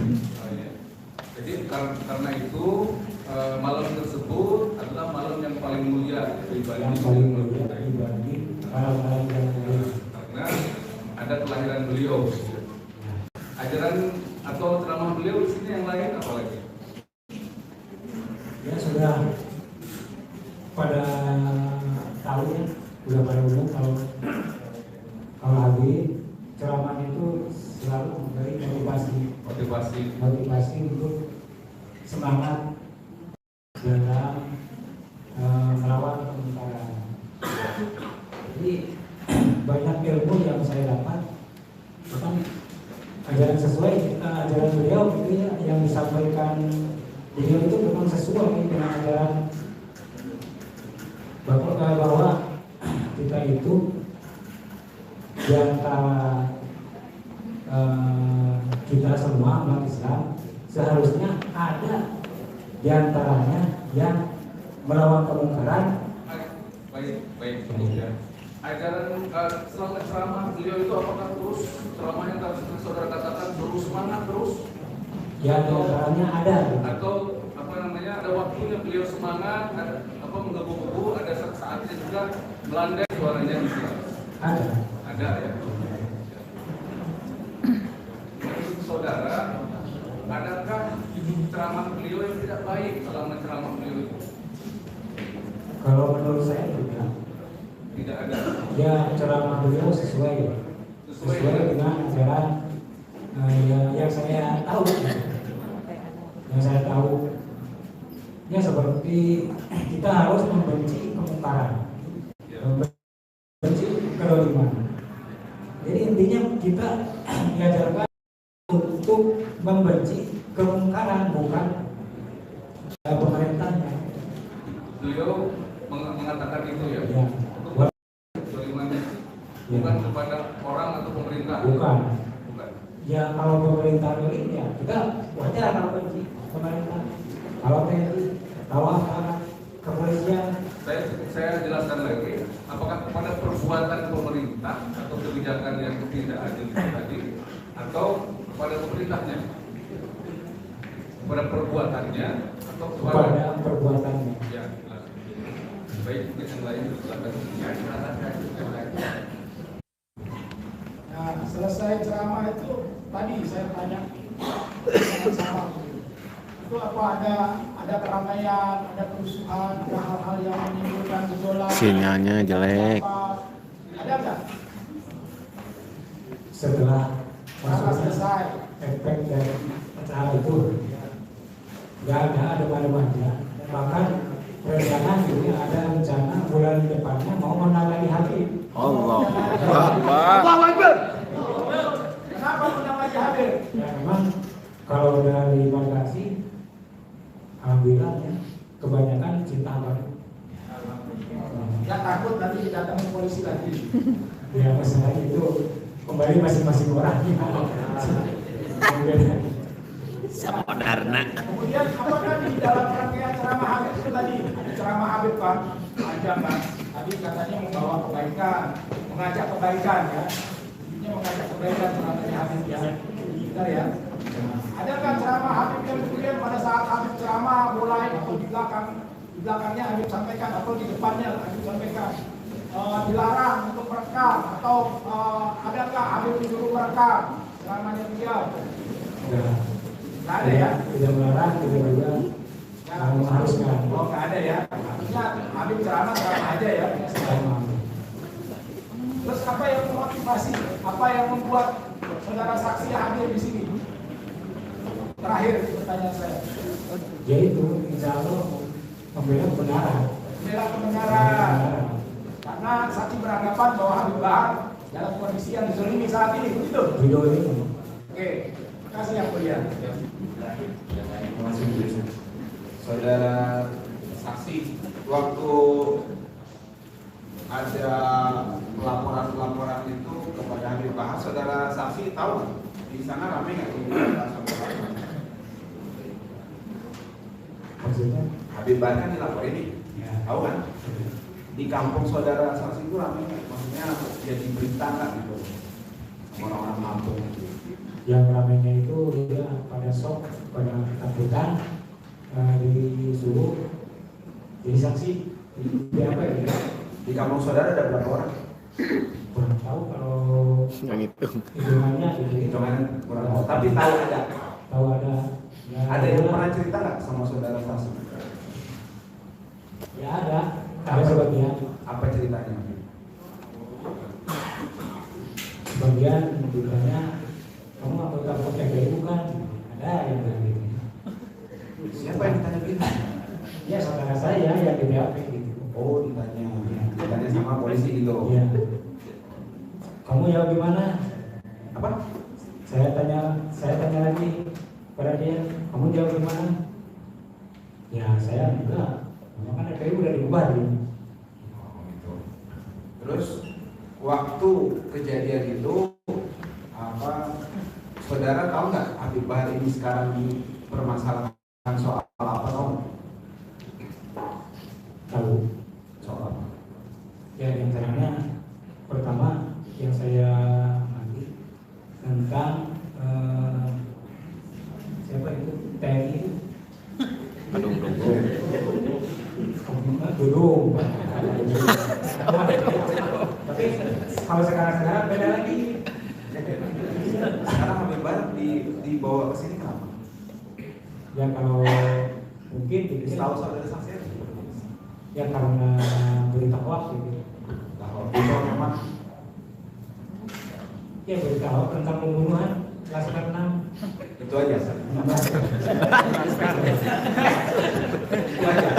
Jadi karena itu malam tersebut adalah malam yang paling mulia dibanding malam-malam yang mulia. Karena ada kelahiran beliau. Ajaran atau ceramah beliau di sini yang lain apa lagi? Ya sudah pada tahu ya, sudah pada umum kalau Habib ceramahnya itu selalu memberi motivasi untuk semangat dalam melawan kemungkaran. Jadi banyak ilmu yang saya dapat, bahkan ajaran sesuai ajaran beliau gitu ya, yang disampaikan beliau itu memang sesuai dengan ajaran bahwa kita itu di antara kita semua umat Islam seharusnya ada di antaranya yang melawan kemungkaran. Baik, ya. Ajaran selama ceramah beliau itu apakah terus ceramahnya tadi saudara katakan terus semangat terus? Ya, di antaranya ada. Atau ada waktunya beliau semangat, ada menggebu-gebu, ada saatnya juga melandai suaranya di sini. Ada ya. Ya ceramah beliau sesuai dengan ajaran yang saya tahu. Yang saya tahu, ya seperti kita harus membenci kemungkaran, membenci kedoliman. Jadi intinya kita diajarkan untuk membenci kemungkaran, bukan pemerintahnya. Beliau mengatakan itu ya. Ya. Bukan kepada orang atau pemerintah. Bukan. Ya kalau pemerintah ini ya kita wajar kalau benci pemerintah. Kalau TNI, kalau aparat kepolisian. Saya jelaskan lagi. Apakah kepada perbuatan pemerintah atau kebijakan yang tidak adil itu tadi, atau kepada pemerintahnya? Kepada perbuatannya atau kepada perbuatannya? Ya, jelas. Baik, yang lain silakan. Nah, selesai ceramah itu tadi saya tanya sama itu apa ada keramaian, ada kerusuhan, ada hal-hal yang menimbulkan gejolak. Sinyalnya jelek. Ada nggak? Setelah selesai efek dari acara itu nggak ada mana-mana. Bahkan rencana ini ada rencana bulan depannya mau menangani hakim. Allah. Kenapa menangani hakim? Ya memang kalau dari bagasi, alhamdulillah ya, kebanyakan cinta abadi. Ya takut nanti didatangi polisi lagi. Ya masalahnya itu kembali masing-masing orang. Saudara. Kemudian apakah di dalam rangkaian ceramah Habib itu tadi ada ceramah Habib Pak panjang kan? Tadi katanya membawa kebaikan, mengajak kebaikan ya. Ini mengajak kebaikan ceramahnya Habib ya. Bentar ya. Adakah ceramah Habib yang kemudian pada saat Habib ceramah mulai atau di belakangnya Habib sampaikan atau di depannya Habib sampaikan dilarang untuk merekam atau adakah Habib disuruh merekam ceramahnya beliau? Nggak ada ya? Tidak melarang, tidak juga mengharuskan. Oh nggak ada ya? Artinya Habib ceramah aja ya? Terus apa yang memotivasi? Apa yang membuat saudara saksi hadir di sini? Terakhir pertanyaan saya. Yaitu insya Allah membela kebenaran. Membela kebenaran. Karena saksi beranggapan bahwa Habib Bahar dalam kondisi yang dizalimi saat ini, begitu? Video ini. Oke, terima kasih yang mulia. Saudara saksi, waktu ada laporan-laporan itu kepada Habib Bahar, saudara saksi tahu di sana ramai nggak? Maksudnya? Habib Bahar kan dilapor ini, Ya. tahu kan? Di kampung saudara saksi itu ramai nggak? Maksudnya jadi berita nggak gitu? Orang-orang kampung. Yang ramainya itu dia pada shock, pada ketakutan, disuruh jadi saksi. Di apa ya? Di kampung saudara ada berapa orang? Kurang tahu kalau Yang itu. hitungannya gitu. Hitungannya kurang tahu. Tapi tahu ada. Tahu ada. Ya, Ada yang pernah cerita nggak sama saudara saksi? Ya ada. Ada sebagian. Apa ceritanya? Sebagian ditanya, kamu anggota PKI bukan? Ada yang bilang gitu. Siapa yang ditanya gitu? Ya saudara saya yang di BAP gitu. Oh ditanya sama polisi gitu. Iya. Kamu jawab gimana? Apa? Saya tanya lagi pada dia, kamu jawab gimana? Ya saya enggak. Memang kan PKI udah dibubar gitu. Terus waktu kejadian itu saudara tahu nggak Habib Bahar ini sekarang dipermasalahkan soal apa tahu? Tahu. Soal apa? Ya yang caranya pertama yang saya nanti tentang siapa itu TNI Dudung. Tapi kalau sekarang beda lagi. Sekarang Habib Bahar dibawa ke sini kenapa? Ya kalau mungkin Tahu saudara saksi? ya karena berita hoax gitu. Tahu. Besok memang Ya beritahu tentang pembunuhan Laskar 6. itu aja. Itu aja.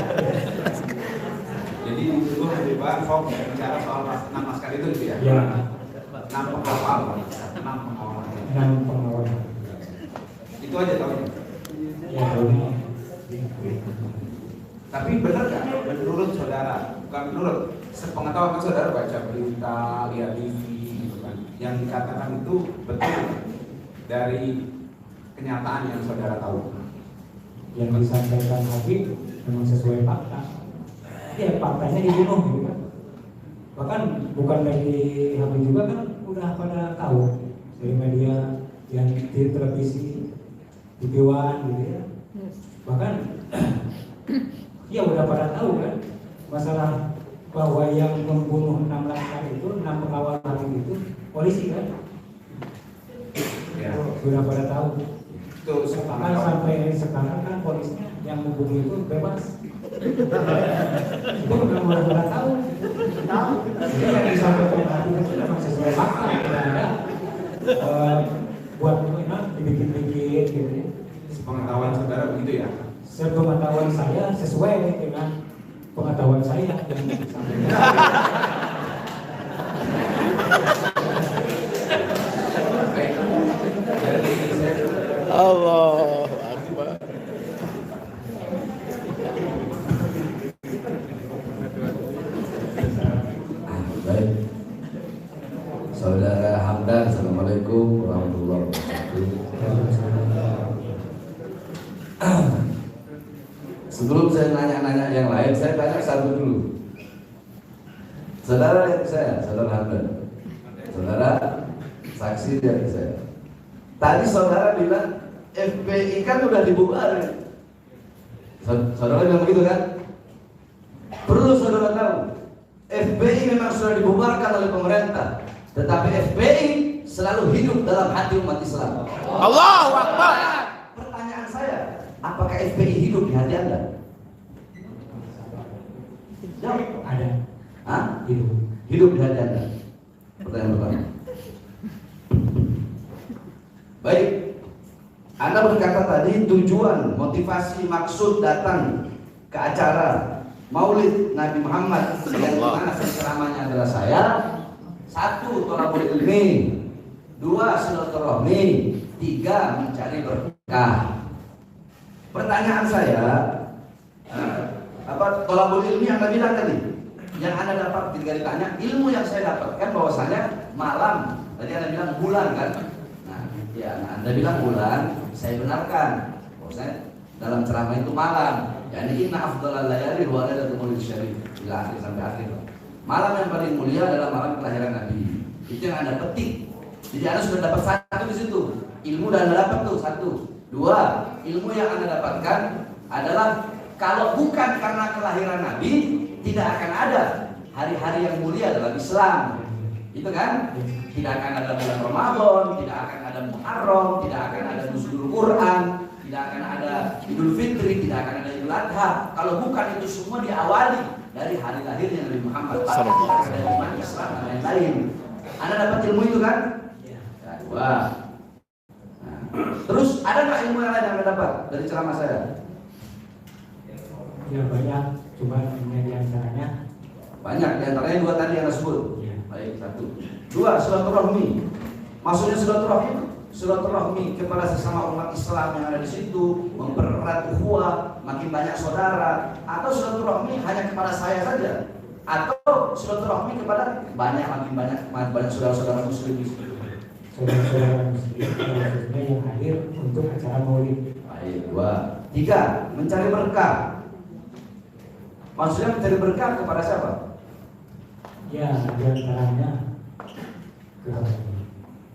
Jadi itu Habib Bahar Sok bicara soal 6 maskar itu gitu ya. Ya. 6 pengawal. 6 pengawal. 6 pengawal. Itu aja tahunya. Ya tahunya. Tapi benar nggak menurut saudara, bukan menurut, sepengetahuan saudara baca berita, lihat TV gitu kan, yang dikatakan itu betul dari kenyataan yang saudara tahu? Yang disampaikan Habib memang sesuai fakta. Ya faktanya dibunuh gitu kan. Bahkan bukan dari Habib juga kan udah pada tahu dari media yang di televisi, di Dewan gitu ya. Bahkan ya udah pada tahu kan masalah bahwa yang membunuh 6 laskar itu, 6 pengawal Habib itu polisi kan. Ya. Sudah pada tahu. Itu Bahkan sampai sekarang kan polisnya yang membunuh itu bebas. Itu udah pada tahu. Jadi yang disampaikan Habib itu memang sesuai fakta, tidak ada buat dibikin-bikin gitu ya. sepengetahuan saudara begitu ya? Sepengetahuan saya sesuai dengan pengetahuan saya yang disampaikan. Baik. Jadi Allah Akbar. Baik. Saudara Hamdan, Assalamualaikum warahmatullahi wabarakatuh. Sebelum saya nanya-nanya yang lain, saya tanya satu dulu. Saudara lihat saya, saudara Hamdan. Saudara saksi lihat saya. Tadi saudara bilang FPI kan udah dibubarin. Saudara bilang begitu kan? Perlu saudara tahu, FPI memang sudah dibubarkan oleh pemerintah, tetapi FPI selalu hidup dalam hati umat Islam. Allahu Akbar. Pertanyaan saya, apakah FPI hidup di hati Anda? Jawab. Ada. Hah? Hidup di hati Anda. Pertanyaan pertama. Baik. Anda berkata tadi tujuan, motivasi, maksud datang ke acara Maulid Nabi Muhammad yang dimana ceramahnya adalah saya. 1. Thalabul ilmi, 2. Silaturahmi, 3. Mencari berkah. Pertanyaan saya, thalabul ilmi yang Anda bilang tadi, yang Anda dapat ketika ditanya, ilmu yang saya dapatkan bahwasanya malam. Tadi Anda bilang bulan kan? Anda bilang bulan, saya benarkan bahwasanya dalam ceramah itu malam. Yani inna afdhalal layali wa lailatul maulid syarif ila akhir sampai akhir. Malam yang paling mulia adalah malam kelahiran Nabi. Itu yang Anda petik. Jadi Anda sudah dapat 1 di situ. Ilmu dan Anda dapat tuh 1. 2, ilmu yang Anda dapatkan adalah kalau bukan karena kelahiran Nabi, tidak akan ada hari-hari yang mulia dalam Islam. Itu kan? Tidak akan ada bulan Ramadan, tidak akan ada Muharram, tidak akan ada Nuzulul Quran, tidak akan ada Idul Fitri, tidak akan ada Idul Adha. Kalau bukan itu semua diawali dari hari lahirnya Nabi Muhammad. Dari iman Islam dan lain-lain. Anda dapat ilmu itu kan? Ya. 2. Nah, terus ada nggak ilmu yang lain yang Anda dapat dari ceramah saya? Ya banyak, cuma ini diantaranya. Banyak, diantaranya 2 tadi yang Anda sebut. Ya. Baik, 1. 2, silaturahmi. Maksudnya silaturahmi kepada sesama umat Islam yang ada di situ, mempererat ukhuwah, makin banyak saudara, atau silaturahmi hanya kepada saya saja, atau silaturahmi kepada makin banyak saudara-saudara muslim di situ. Saudara-saudara muslim yang hadir untuk acara Maulid. Baik, 2. 3, mencari berkah. Maksudnya mencari berkah kepada siapa? Ya, diantaranya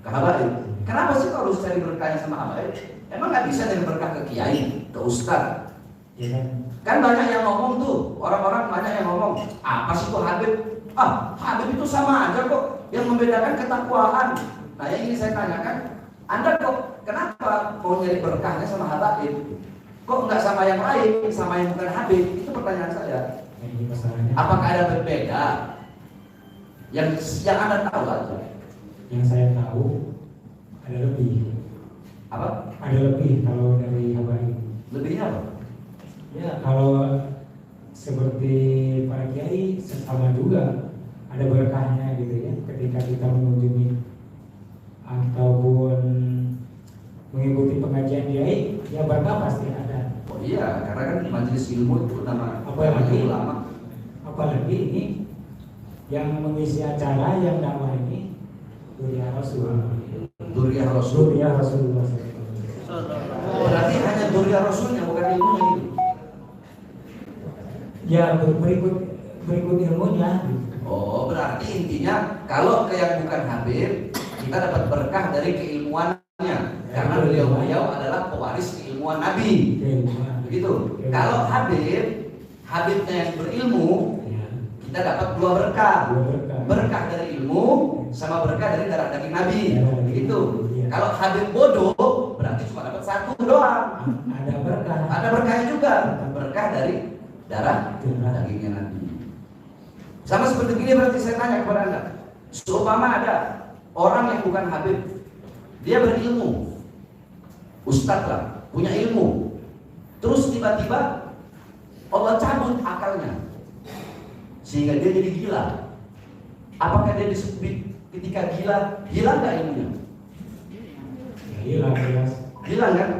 ke habaib. Kenapa sih kalau harus cari berkahnya sama habaib? Emang nggak bisa cari berkah ke kiai, ke ustaz? Ya, Kan banyak yang ngomong tuh, orang-orang banyak yang ngomong, apa sih kok Habib? Habib itu sama aja kok, yang membedakan ketakwaan. Nah yang ingin saya tanyakan, Anda kok kenapa mau nyari berkahnya sama Habib? Kok nggak sama yang lain, sama yang bukan Habib? Itu pertanyaan saya. ini masalahnya. Apakah ada berbeda? Yang Anda tahu aja. Yang saya tahu ada lebih. Apa? Ada lebih kalau dari Habaib. Lebihnya apa? Ya kalau seperti para kiai sama juga ada berkahnya gitu ya ketika kita mengunjungi ataupun mengikuti pengajian kiai, ya berkah pasti ada. Oh iya, karena kan majelis ilmu itu namanya ulama. Apalagi ini yang mengisi acara yang dakwah ini Duriah Rasul. Duriah Rasul. Duriah Rasulullah. Berarti hanya Duriah Rasulnya, bukan ilmunya itu. Ya berikut ilmunya. Oh, berarti intinya kalau ke yang bukan Habib, kita dapat berkah dari keilmuannya, karena beliau adalah pewaris keilmuan Nabi. Begitu. Kalau Habibnya yang berilmu, kita dapat dua berkah. Berkah dari ilmu sama berkah dari darah daging Nabi. Begitu. Kalau Habib bodoh, berarti cuma dapat satu doang. Ada berkahnya juga. Berkah dari darah dagingnya Nabi. Sama seperti ini berarti saya tanya kepada Anda. Seumpama ada orang yang bukan Habib, dia berilmu, ustadz lah, punya ilmu, terus tiba-tiba Allah cabut akalnya sehingga dia jadi gila. Apakah dia disebut ketika gila? Hilang nggak ilmunya? Hilang, jelas. Hilang kan?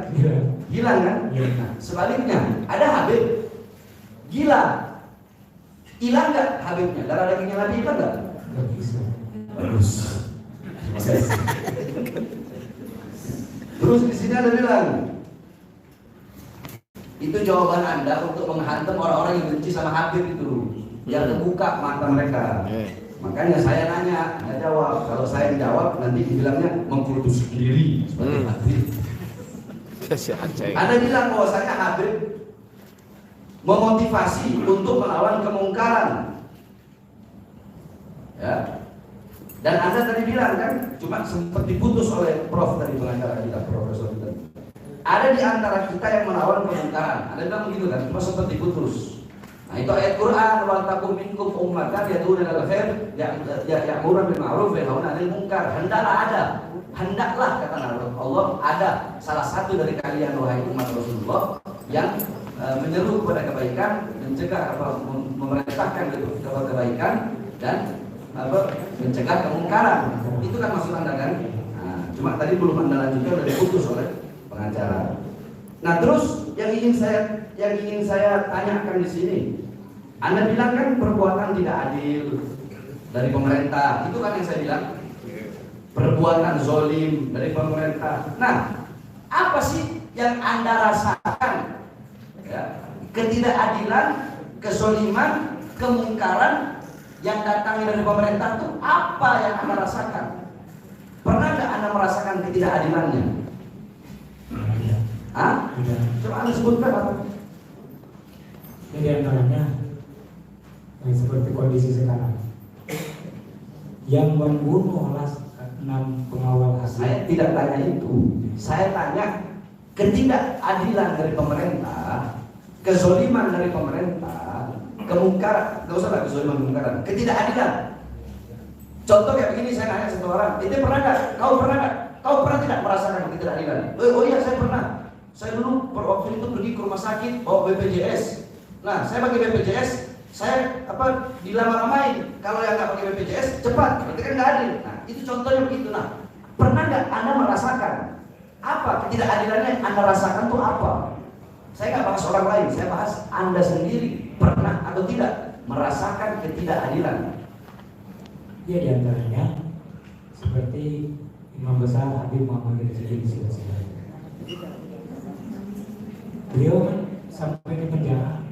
Hilang kan? Nah, sebaliknya ada Habib gila, hilang nggak Habibnya? Darah dagingnya Nabi hilang nggak? Bagus. Terus di sini ada bilang, itu jawaban Anda untuk menghantam orang-orang yang benci sama Habib itu, yang terbuka mata mereka. Makanya saya nanya, Anda jawab. Kalau saya jawab, nanti dibilangnya mengkultus diri sebagai Habib. Anda bilang bahwasanya Habib memotivasi untuk melawan kemungkaran, ya. Dan Anda tadi bilang kan, cuma sempat diputus oleh Prof tadi, pengacara kita, Profesor kita. Ada di antara kita yang melawan kemungkaran. Anda bilang begitu kan, cuma sempat diputus. Nah itu ayat Quran, wal takum minkum ummatan yad'una ilal khair ya'muruna bil ma'ruf wa yanhauna 'anil munkar. Hendaklah kata Allah ada salah satu dari kalian wahai umat Rasulullah yang menyeru kepada kebaikan, mencegah memerintahkan kepada kebaikan dan mencegah kemungkaran. Itu kan maksud Anda kan? Nah, cuma tadi belum Anda lanjutkan, sudah diputus oleh pengacara. Nah, terus yang ingin saya tanyakan di sini, Anda bilang kan perbuatan tidak adil dari pemerintah. Itu kan yang saya bilang. Perbuatan zolim dari pemerintah. Nah, apa sih yang Anda rasakan? Ya, ketidakadilan, kezoliman, kemungkaran yang datang dari pemerintah itu apa yang Anda rasakan? Pernah nggak Anda merasakan ketidakadilannya? Hah? Coba Anda sebutkan apa? Jadi antaranya seperti kondisi sekarang, yang membunuh 6 pengawal Habib. Saya tidak tanya itu. Saya tanya ketidakadilan dari pemerintah, kezoliman dari pemerintah, kemungkaran. Nggak usah lah kezoliman kemungkaran, ketidakadilan. Contoh kayak begini, saya nanya satu orang, itu pernah nggak? Kau pernah nggak? Kau pernah tidak merasakan ketidakadilan? Oh iya, saya pernah. Saya dulu waktu itu pergi ke rumah sakit, bawa BPJS. Nah, saya pakai BPJS, saya dilama-lamain. Kalau yang nggak pakai BPJS cepat, berarti kan nggak adil. Nah, itu contohnya begitu. Nah, pernah nggak Anda merasakan apa ketidakadilannya yang Anda rasakan tuh apa? Saya nggak bahas orang lain, saya bahas Anda sendiri pernah atau tidak merasakan ketidakadilan? Ya diantaranya seperti Imam Besar Habib Muhammad Rizik Syihab. Beliau sampai di penjara,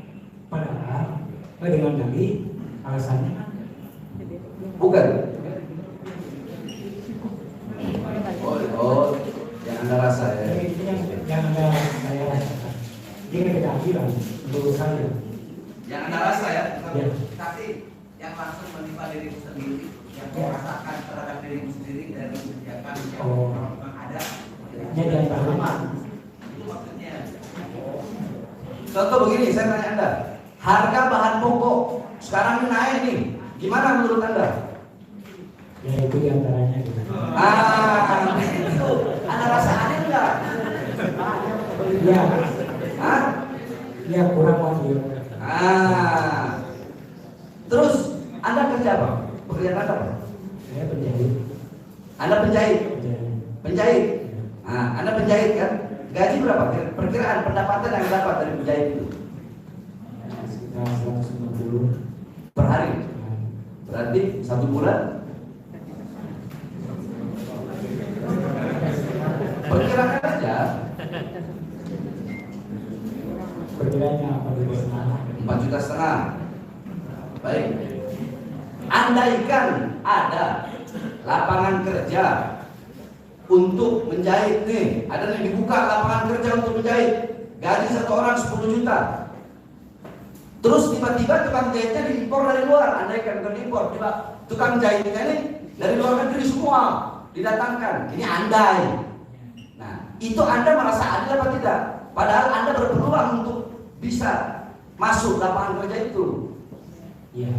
padahal dengan dalih alasannya bukan. Oh, yang Anda rasa ya. Yang Anda saya rasakan. Ini ketidakadilan menurut saya. Yang Anda rasa ya. Tapi yang langsung menimpa dirimu sendiri, yang merasakan terhadap dirimu sendiri dari kebijakan yang ada. Jadi antara itu maksudnya. Contoh begini, saya tanya Anda, harga bahan pokok sekarang ini naik nih, gimana menurut Anda? Ya itu diantaranya gitu. Itu Anda rasa adil nggak? Ya, Hah? ya kurang adil. Terus Anda kerja apa? Pekerjaan Anda apa? Saya penjahit. Anda penjahit? Penjahit. Penjahit? Anda penjahit kan? Gaji berapa? Perkiraan pendapatan yang dapat dari penjahit itu? Sekitar 150 per hari. Berarti 1 bulan? Perkirakan aja. Perkiranya apa dulu? 4,5 juta. Baik. Andaikan ada lapangan kerja untuk menjahit nih, ada yang dibuka lapangan kerja untuk menjahit, gaji satu orang 10 juta. Terus tiba-tiba tukang jahitnya diimpor dari luar, andaikan bukan diimpor, tiba tukang jahitnya ini dari luar negeri semua didatangkan. Ini andai. Nah, itu Anda merasa adil apa tidak? Padahal Anda berpeluang untuk bisa masuk lapangan kerja itu. Iya.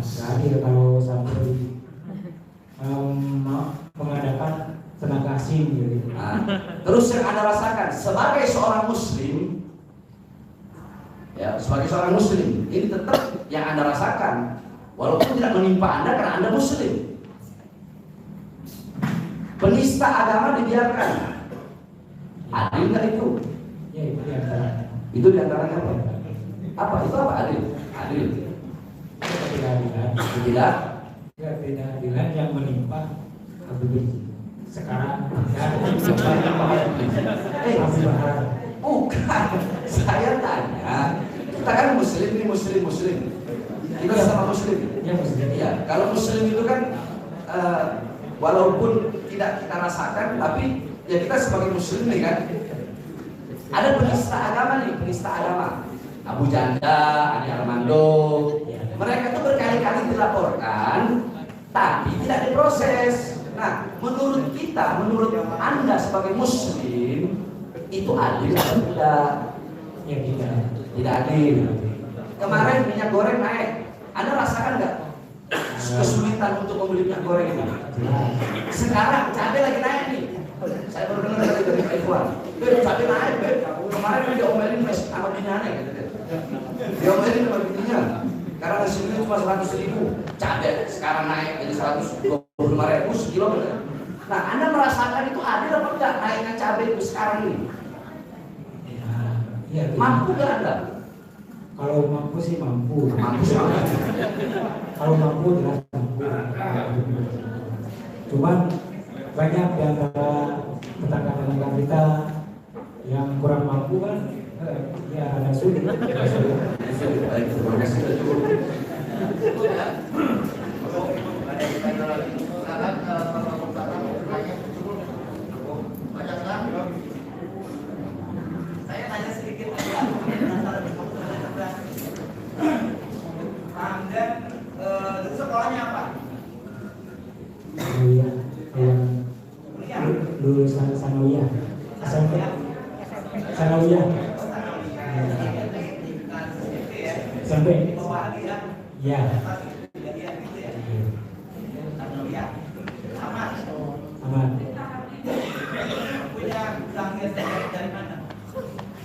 Adil kalau sampai mengadakan tenaga asing gitu. Terus yang Anda rasakan sebagai seorang muslim, ya sebagai seorang muslim, ini tetap yang Anda rasakan, walaupun tidak menimpa Anda karena Anda muslim. Penista agama dibiarkan, adil nggak itu? Ya itu diantaranya. Itu diantaranya apa? Apa itu apa adil? Adil. Ketidakadilan. Tidak. Ketidakadilan yang menimpa Habib sekarang dan Bukan, saya tanya. Kita kan muslim ini muslim. Kita sama muslim. Ya muslim. Iya, kalau muslim itu kan walaupun tidak kita rasakan, tapi ya kita sebagai muslim nih kan. Ada penista agama nih, penista agama. Abu Janda, Adi Armando, mereka tuh berkali-kali dilaporkan, tapi tidak diproses. Nah, menurut kita, menurut Anda sebagai muslim, itu adil atau tidak? Ya tidak. Tidak adil. Kemarin minyak goreng naik, Anda rasakan nggak kesulitan untuk membeli minyak goreng itu? Sekarang cabai lagi naik nih. Saya baru dengar dari Pak Ikhwan, cabai naik, kemarin kan diomelin sama bininya gitu. Diomelin sama bininya, karena mesinnya cuma 100.000, cabai sekarang naik jadi 125.000 sekilo. Nah, Anda merasakan itu adil apa enggak naiknya cabai itu sekarang ini? Ya, Mampu nggak Anda? Kalau mampu sih mampu. Kalau mampu jelas mampu. Cuman banyak di antara tetangga-tetangga kita yang kurang mampu kan, ya ada sulit. Baik, terima kasih. Saya tanya sedikit aja. Anda dulu sekolahnya apa? Iya, yang lulusan Sanawiyah, SMP, Sanawiyah, SMP, ya. Aman. Punya gudangnya dari mana?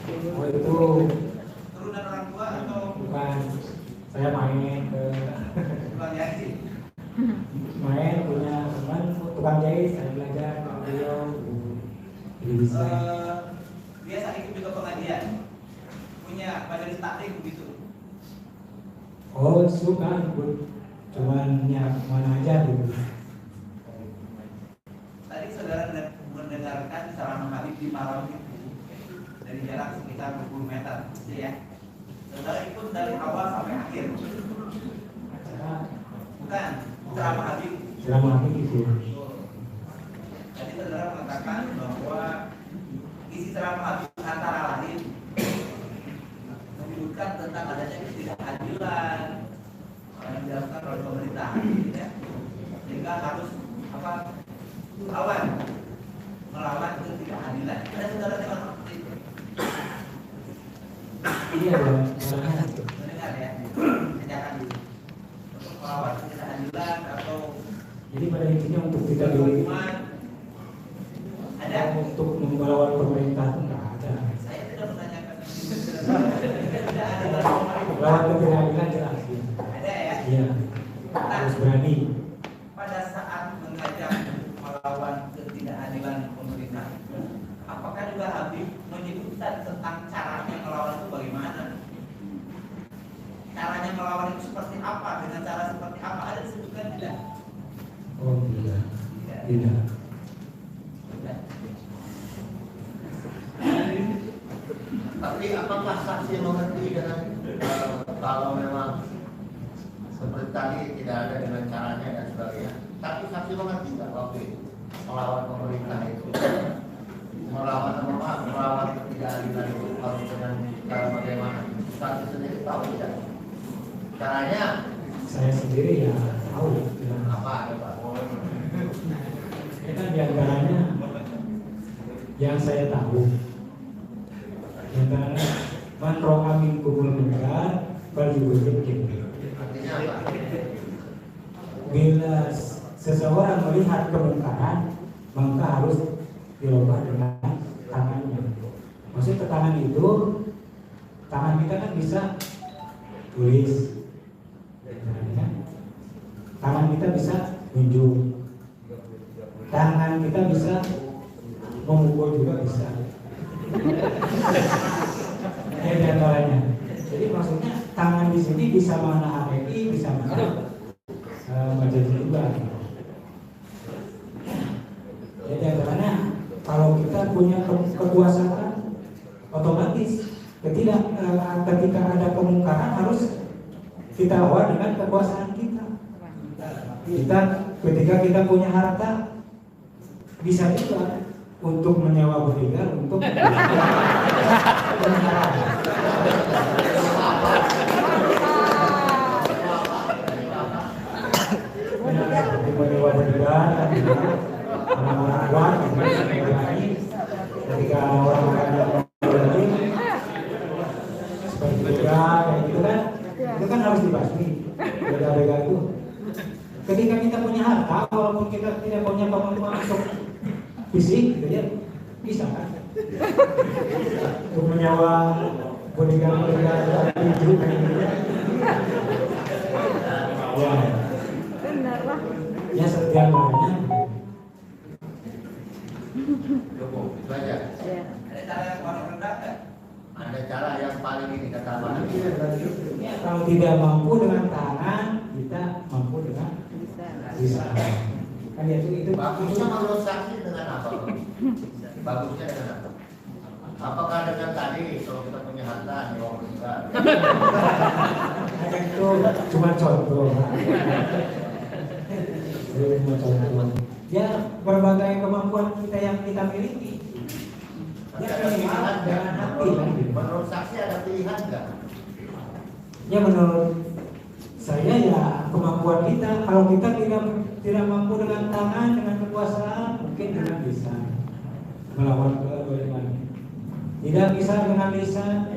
Oh itu Turunan orang tua atau bukan, saya main ke tukang jahit? main punya teman tukang jahit, saya belajar sama beliau, jadi bisa. Biasa ikut juga pengajian, punya majelis taklim begitu. Oh suka ikut, cuman ya mana aja gitu. Tadi saudara mendengarkan ceramah Habib di malam itu dari jarak sekitar 20 meter, ya. Saudara ikut dari awal sampai akhir. Bukan, ceramah Habib. Ceramah Habib itu. Tadi saudara mengatakan bahwa isi ceramah Habib antara lain menyebutkan tentang adanya ketidakadilan yang dilakukan oleh pemerintah, ya. Sehingga harus melawan ketidakadilan. Ada saudara yang seperti itu? Iya dong. Mendengar ya, ajakan untuk melawan ketidakadilan atau Jadi pada intinya untuk kita diri ada untuk melawan pemerintah itu nggak ada. saya tidak menanyakan tidak ada Lawan ketidakadilan jelas. Ya. ada ya. Iya. Harus berani. Pada saat mengajak melawan ketidakadilan pemerintah, apakah juga Habib menyebutkan tentang caranya melawan itu bagaimana? Caranya melawan itu seperti apa? Dengan cara seperti apa? Ada disebutkan tidak? Oh tidak. Tidak. Tapi apakah saksi mengerti dengan kalau memang seperti tadi tidak ada dengan caranya dan sebagainya? Tapi saksi mengerti nggak waktu itu melawan pemerintah itu, melawan ketidakadilan itu harus dengan cara bagaimana? Saksi sendiri tahu tidak caranya? Saya sendiri ya tahu. Ya. Apa ada Pak? Ini kan diantaranya yang saya tahu. Diantaranya man ro'a minkumul munkar falyughayyirhu. Artinya apa? Bila seseorang melihat kemungkaran, maka harus dirubah dengan tangannya. Maksudnya tangan itu, tangan kita kan bisa tulis, tangan kita bisa tunjuk, tangan kita bisa memukul juga bisa. Ya diantaranya. Jadi maksudnya tangan di sini bisa mana HPI, bisa mana majelis juga. Jadi diantaranya kalau kita punya kekuasaan, otomatis ketika ada kemungkaran harus kita lawan dengan kekuasaan kita. Ketika kita punya harta, bisa juga untuk menyewa bodyguard untuk menyewa bodyguard orang-orang kuat ketika ada orang-orang yang berani seperti begal itu kan harus dibasmi begal-begal itu. Ketika kita punya harta, walaupun kita tidak punya kemampuan untuk fisik, gitu ya, bisa kan? Untuk menyewa bodyguard itu kan gitu. Ya. Benar lah. Ya setiap orangnya. Cukup, itu aja. Ya. Ada cara yang paling rendah kan? Ada cara yang paling ini kata Pak. Ya, kalau tidak mampu dengan tangan, kita mampu dengan bisa. Kan itu Bagusnya menurut saksi dengan apa? Bagusnya dengan apa? Apakah dengan tadi kalau kita punya harta nyewa bodyguard? itu cuma contoh. Itu cuma contoh. Ya berbagai kemampuan kita yang kita miliki. Ya pilihan dengan hati. Menurut saksi ada pilihan nggak? Ya menurut saya ya kemampuan kita. Kalau kita tidak mampu dengan tangan, dengan kekuasaan, mungkin dengan lisan melawan kedoliman. Tidak bisa dengan lisan,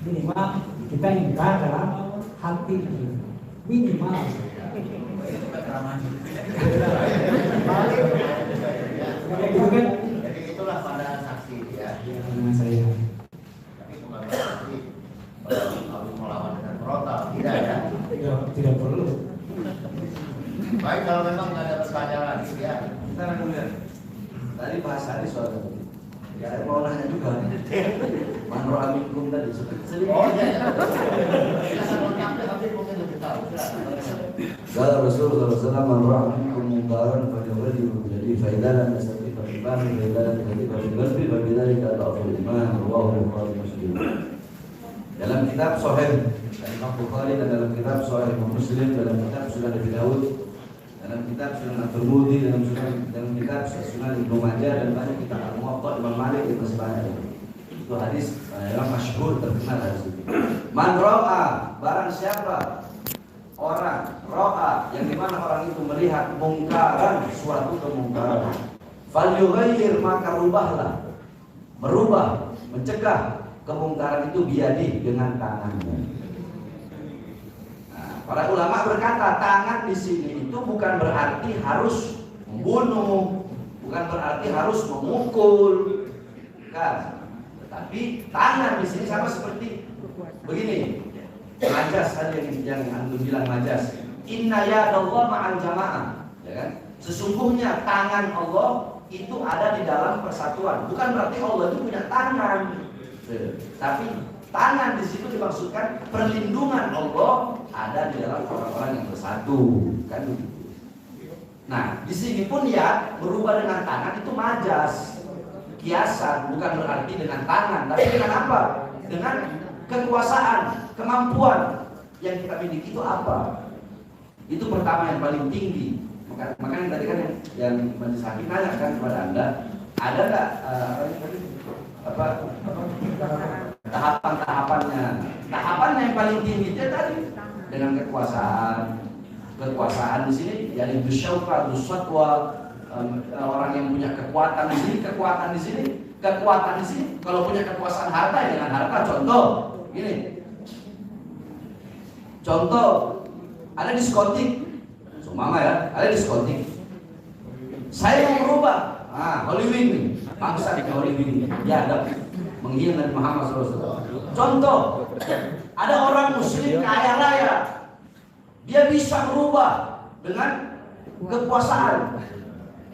minimal kita ingkar dalam hati minimal. Gitu kan? Jadi itulah pandangan saksi ya. Dengan saya. Tapi bukan berarti harus melawan dengan frontal, tidak ya? Tidak perlu. Baik, kalau memang nggak ada pertanyaan lagi ya. Kita dulu ya. Tadi bahas hari soal ya, saya mau nanya juga. Manro aminkum tadi sedikit. Oh iya. Silakan lengkapnya, tapi mungkin lebih tahu. Kala Rasulullah SAW manro aminkum mungkaran falyughayyirhu jadi faidalan yastati fa'ibani faidalan yastati fa'ibani fa'ibani kata Al Iman Allahu Bukhari Muslim. Dalam kitab Sahih Imam Bukhari dan dalam kitab Sahih Imam Muslim, dalam kitab Sunan Abi Dawud, dalam kitab Sunan At-Tirmidzi, dalam kitab Sunan Ibnu Majah dan banyak kitab Al-Muwatta Imam Malik itu masih banyak. Itu hadis yang masyhur terkenal hadis itu. Man ra'a, barang siapa orang ra'a yang dimana orang itu melihat mungkaran, suatu kemungkaran, falyughayyir maka rubahlah, merubah, mencegah kemungkaran itu biadi dengan tangannya. Nah, para ulama berkata tangan di sini itu bukan berarti harus membunuh, bukan berarti harus memukul, kan? Tetapi tangan di sini sama seperti begini. Majas tadi yang antum bilang majas. Inna yadallah ma'al jamaah, ya kan? Sesungguhnya tangan Allah itu ada di dalam persatuan. Bukan berarti Allah itu punya tangan, tapi tangan di situ dimaksudkan perlindungan Allah ada di dalam orang-orang yang bersatu, kan? Nah, di sini pun ya berubah dengan tangan itu majas, kiasan, bukan berarti dengan tangan, tapi dengan apa? Dengan kekuasaan, kemampuan yang kita miliki itu apa? Itu pertama yang paling tinggi. Makanya tadi kan yang Majelis Hakim nanya kan kepada Anda, ada nggak tahapan-tahapannya? Tahapan yang paling tinggi itu tadi dengan kekuasaan. Kekuasaan di sini yani dusyauka, dusatwa, orang yang punya kekuatan di sini, kekuatan di sini. Kalau punya kekuasaan harta ya dengan harta. Contoh gini. Contoh ada diskotik. Mama ya, ada diskotik. Saya mau merubah. Hollywood nih, bangsa di Hollywood ini. Ya ada menghina Nabi Muhammad SAW. Contoh, ada orang Muslim kaya raya. Dia bisa merubah dengan kekuasaan.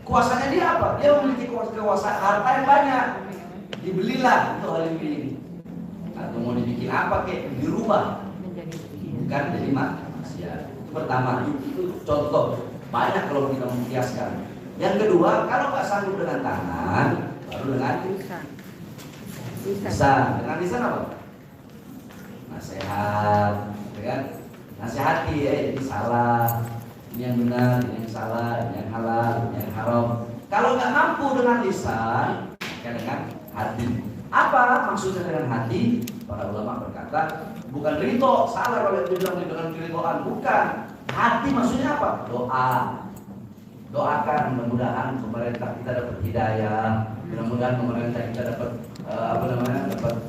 Kuasanya dia apa? Dia memiliki kekuasaan harta yang banyak. Dibelilah untuk Hollywood ini. Atau mau dibikin apa kek? Dirubah. Bukan jadi maksiat. Pertama, itu contoh banyak kalau kita mengkiaskan. Yang kedua, kalau nggak sanggup dengan tangan, baru dengan lisan. Dengan lisan apa? Nasihat, ya kan? Nasihati, ini salah, ini yang benar, ini yang salah, ini yang halal, ini yang haram. Kalau nggak mampu dengan lisan, ya dengan hati. Apa maksudnya dengan hati? Para ulama berkata, bukan ridho, salah kalau dibilang dengan keridhaan, bukan. Hati maksudnya apa? Doa. Doakan mudah-mudahan pemerintah kita dapat hidayah, mudah-mudahan pemerintah kita dapat dapat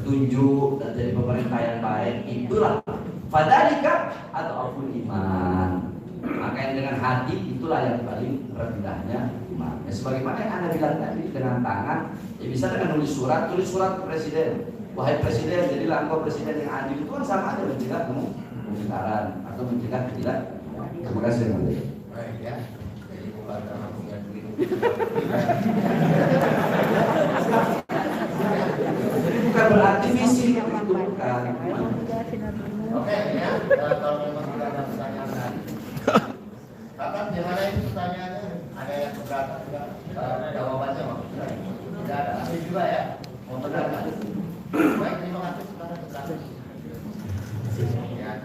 petunjuk dan jadi pemerintah yang baik. Itulah fadzalika atau aful iman. Maka yang dengan hati itulah yang paling rendahnya iman. Ya, sebagaimana yang Anda bilang tadi dengan tangan, ya bisa dengan tulis surat ke presiden. Wahai presiden, jadilah engkau presiden yang adil. Itu kan sama aja mencegah kemungkaran atau mencegah ketidak. Terima kasih. Baik ya. Jadi bukan dalam punya duit. Jadi bukan berarti visi itu bukan. Oke ya. Kalau memang tidak ada pertanyaan tadi. Kakak, gimana itu pertanyaannya? Ada yang keberatan juga? Jawabannya maksudnya tidak ada. Ada juga ya. Mau berapa? Baik, terima kasih. Sekarang keberatan. Ya.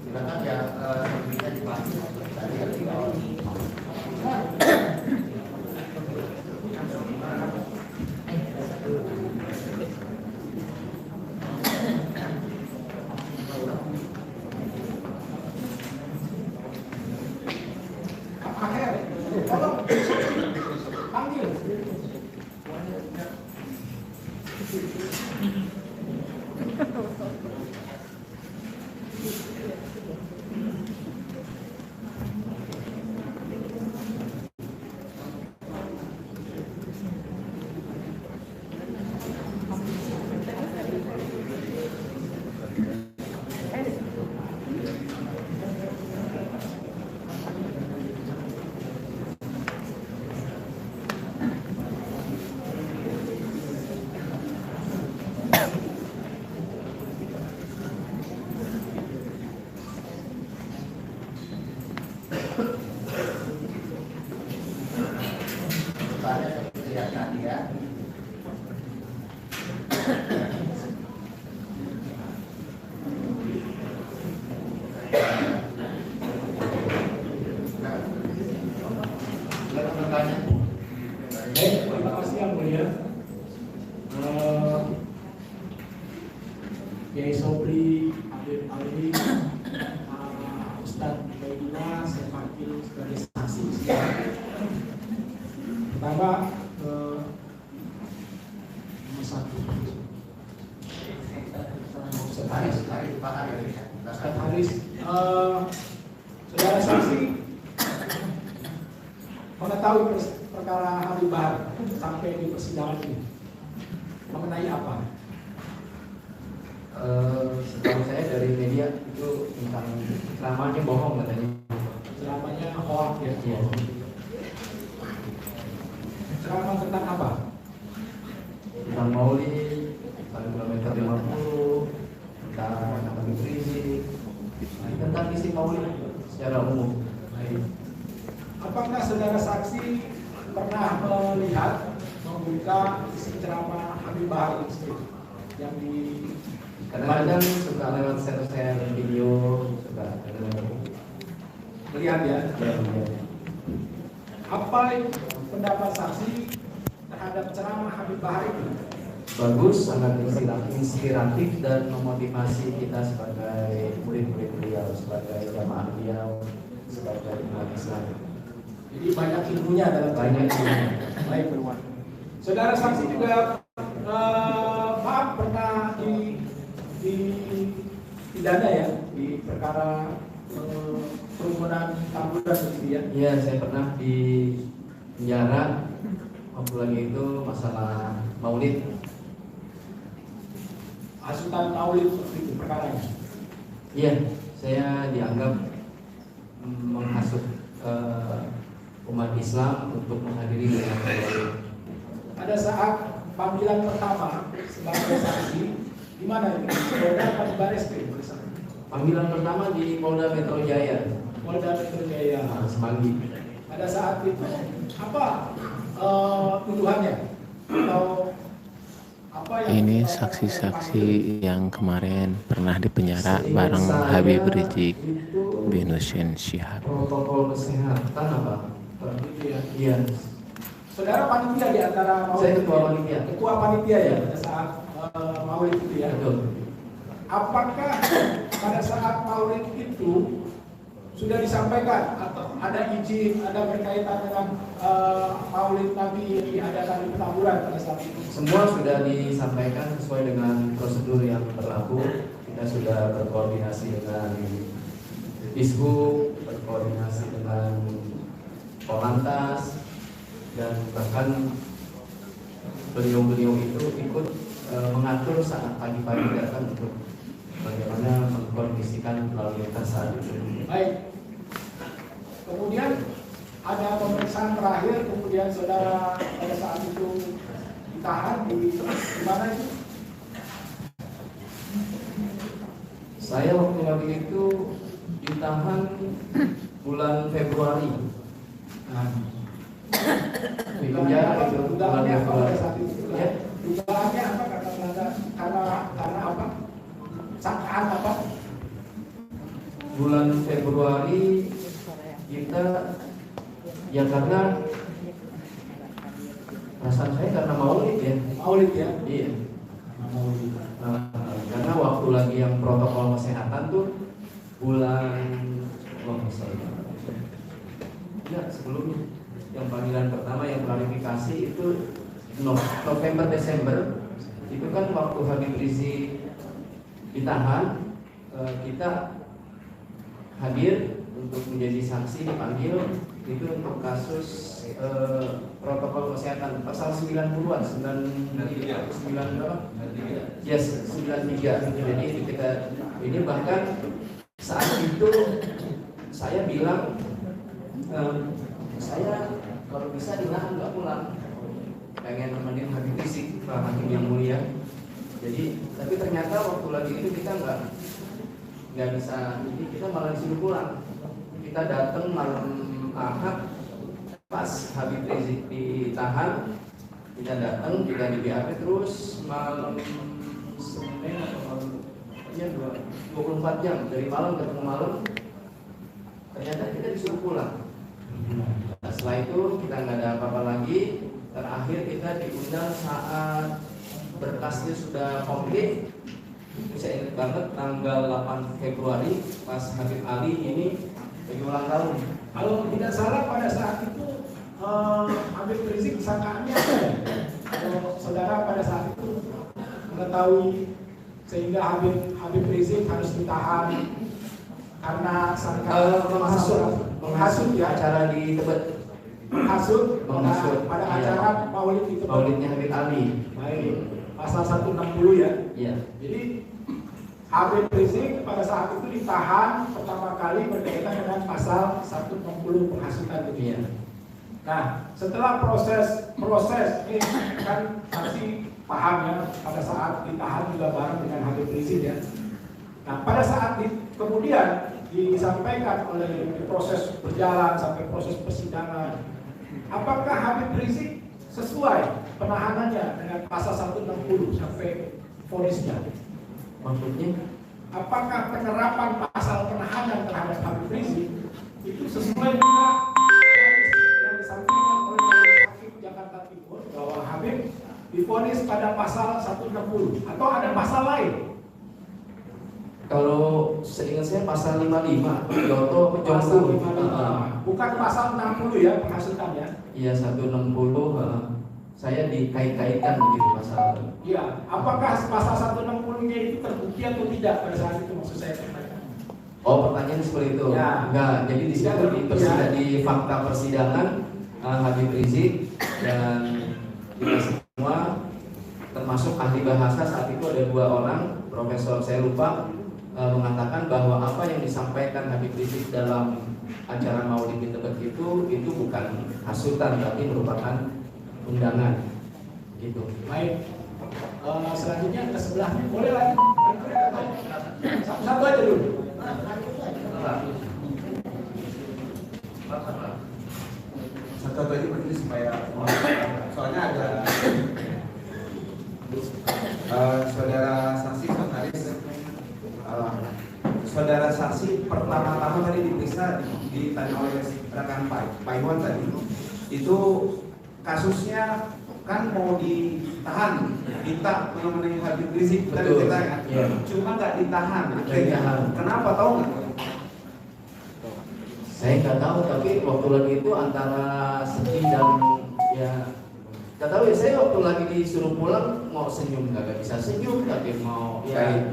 Silakan ya, bisa dibahas tadi yang di awal. Panggil. Terima kasih yang mulia. Kiai Sobri, Habib Ali, Ustadz Baidina, saya panggil sebagai saksi. Pertama, nomor 1. Saudara saksi mengetahui perkara Habib Bahar sampai di persidangan ini mengenai apa? Setahu saya dari media itu tentang ceramahnya bohong katanya. Ceramahnya hoax ya? Iya. Ceramah tentang apa? Tentang Maulid, tentang kilometer 50, tentang Habib Rizik, tentang isi Maulid secara umum. Apakah saudara saksi pernah melihat membuka isi ceramah Habib Bahar itu yang di Kadang-kadang suka lewat share-share video, suka melihat ya? Apa pendapat saksi terhadap ceramah Habib Bahar itu? Bagus, sangat inspiratif dan memotivasi kita sebagai murid-murid beliau, sebagai jamaah beliau, sebagai umat Islam. Jadi banyak ilmunya dalam Banyak ilmunya. Baik, saudara saksi juga maaf pernah di pidana ya di perkara kerumunan tamburan begitu ya? Iya, saya pernah di penjara waktu lagi itu masalah Maulid. Hasutan Maulid seperti itu perkaranya? Iya, saya dianggap menghasut umat Islam untuk menghadiri kegiatan Maulid. Pada saat panggilan pertama sebagai saksi di mana itu? Polda atau di Bareskrim? Panggilan pertama di Polda Metro Jaya. Polda Metro Jaya. Semanggi. Pada saat itu apa tuduhannya atau apa yang Ini saksi-saksi yang kemarin pernah dipenjara bareng Habib Rizik bin Hussein Syihab. Protokol kesehatan apa? Iya. Saudara panitia di antara Maulid? Saya ketua panitia. Ketua panitia ya pada saat Maulid itu ya? Betul. Apakah pada saat Maulid itu sudah disampaikan atau ada izin, ada berkaitan dengan Maulid Nabi yang diadakan di Petamburan pada saat itu? Semua sudah disampaikan sesuai dengan prosedur yang berlaku. Kita sudah berkoordinasi dengan Dishub, berkoordinasi dengan Polantas, dan bahkan beliau-beliau itu ikut mengatur saat pagi-pagi datang untuk bagaimana mengkondisikan lalu lintas saat itu. Baik. Kemudian ada pemeriksaan terakhir, kemudian saudara pada saat itu ditahan di mana itu? Saya waktu lagi itu ditahan bulan Februari. Nah, Di penjara itu bulan dugaannya apa pada Februari. saat itu? Ya. Dugaannya apa karena apa? Sangkaan apa? Bulan Februari kita ya karena perasaan saya karena Maulid ya. Maulid ya? Iya. Karena waktu lagi yang protokol kesehatan tuh bulan sebelumnya yang panggilan pertama yang klarifikasi itu November Desember itu kan waktu Habib Rizik ditahan, kita hadir untuk menjadi saksi dipanggil itu untuk kasus protokol kesehatan pasal 90-an 9 berapa? Yes, 93. Jadi ketika ini bahkan saat itu saya bilang saya kalau bisa dinahan nggak pulang, pengen nemenin Habib Rizik, Pak Hakim yang mulia. Jadi tapi ternyata waktu lagi itu kita nggak bisa, jadi kita malah disuruh pulang. Kita datang malam Ahad pas Habib Rizik ditahan, kita datang, kita di BAP terus malam Senin atau malam ya 24 jam dari malam ketemu malam, ternyata kita disuruh pulang. Nah, setelah itu kita nggak ada apa-apa lagi. Terakhir kita diundang saat berkasnya sudah komplit. Saya ingat banget tanggal 8 Februari pas Habib Ali ini lagi ulang tahun. Kalau tidak salah pada saat itu Habib Rizik sangkaannya apa ya? Kalau saudara pada saat itu mengetahui sehingga Habib Rizik harus ditahan karena sangka menghasut ya, acara di Tebet, menghasut pada iya. acara Maulid di Tebet. Maulidnya Habib Ali. Baik, pasal 160 ya. Iya. Jadi Habib Rizik pada saat itu ditahan pertama kali berkaitan dengan pasal 160 penghasutan itu. Iya. Nah, setelah proses ini kan masih paham ya, pada saat ditahan juga bareng dengan Habib Rizik ya. Nah, pada saat kemudian disampaikan oleh proses berjalan sampai proses persidangan, apakah Habib Rizik sesuai penahanannya dengan pasal 160 sampai vonisnya? Maksudnya? Apakah penerapan pasal penahanan terhadap Habib Rizik itu sesuai dengan yang disampaikan oleh Majelis Hakim Jakarta Timur bahwa Habib divonis pada pasal 160 atau ada pasal lain? Kalau seingat saya pasal 55, Yoto Pasal Jongku. 55. Bukan pasal 60 ya penghasutannya. Iya 160. Saya dikait-kaitkan begitu pasal. Iya, apakah pasal 160-nya itu terbukti atau tidak pada saat itu, maksud saya pertanyaan. Oh, pertanyaan seperti itu. Ya. Enggak, jadi di situ di fakta persidangan Habib Rizik dan kita semua termasuk ahli bahasa saat itu ada 2 orang, profesor saya lupa, mengatakan bahwa apa yang disampaikan Habib Rizik dalam acara Maulid di Tebet itu bukan hasutan tapi merupakan undangan gitu. Baik. Selanjutnya ke sebelahnya boleh lagi. Satu aja dulu. Satu aja begini supaya soalnya ada saudara saksi notaris, saudara saksi pertama-tama tadi diperiksa ditanya oleh rekan Pak Iwan tadi itu kasusnya kan mau ditahan, minta mengenai Habib Rizik tadi kita kan, cuma nggak ditahan. Kenapa tahu nggak? Saya nggak tahu, tapi waktu lagi itu antara sedih dan ya nggak tahu ya. Saya waktu lagi disuruh pulang mau senyum nggak bisa senyum, tapi mau Ya,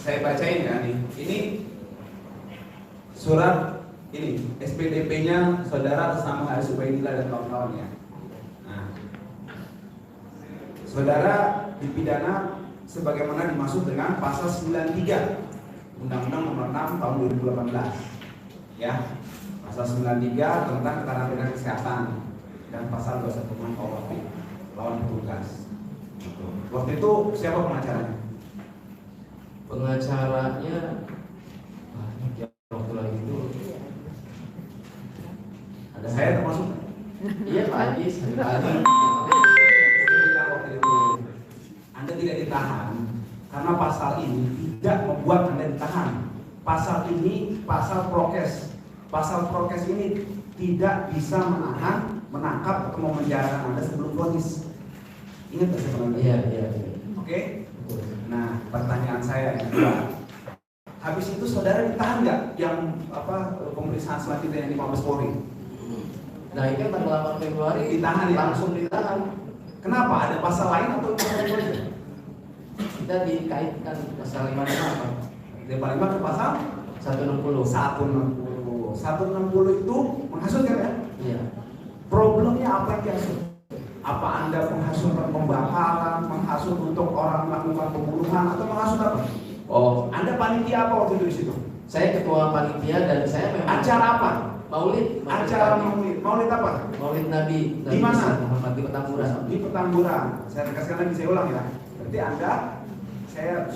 saya bacain ya nih. Ini surat ini SPDP-nya saudara atas nama Haris Ubaidillah dan kawan-kawan ya. Nah, saudara dipidana sebagaimana dimaksud dengan pasal 93 Undang-Undang Nomor 6 Tahun 2018. Ya, pasal 93 tentang kekarantinaan kesehatan dan pasal 21 KUHP lawan petugas. Waktu itu siapa pengacaranya? Pengacaranya waktu lagi itu ada Saya termasuk. Iya Pak Haji, Waktu itu Anda tidak ditahan karena pasal ini tidak membuat Anda ditahan. Pasal ini pasal prokes. Pasal prokes ini tidak bisa menahan, menangkap atau memenjarakan Anda sebelum vonis. Ingat nggak saya? Iya. Oke. Nah, pertanyaan saya yang kedua, habis itu saudara ditahan nggak yang pemeriksaan selanjutnya yang di Mabes Polri? Nah ini kan tanggal 8 Februari Ditahan ya? langsung ditahan. Kenapa? Ada pasal lain atau pasal lain? Kita dikaitkan pasal 55 apa? 55 ke pasal 160. 160 itu menghasut kan ya? Iya. Problemnya apa yang dihasut? Apa Anda menghasut pembakaran, menghasut untuk orang melakukan pembunuhan, atau menghasut apa? Oh, Anda panitia apa waktu itu di situ? saya ketua panitia dan saya memang Acara apa? Maulid. Acara Maulid. Maulid apa? Maulid Nabi. Di mana? Muhammad di Petamburan. Di Petamburan. Saya tegaskan lagi, saya ulang ya. Berarti Anda, saya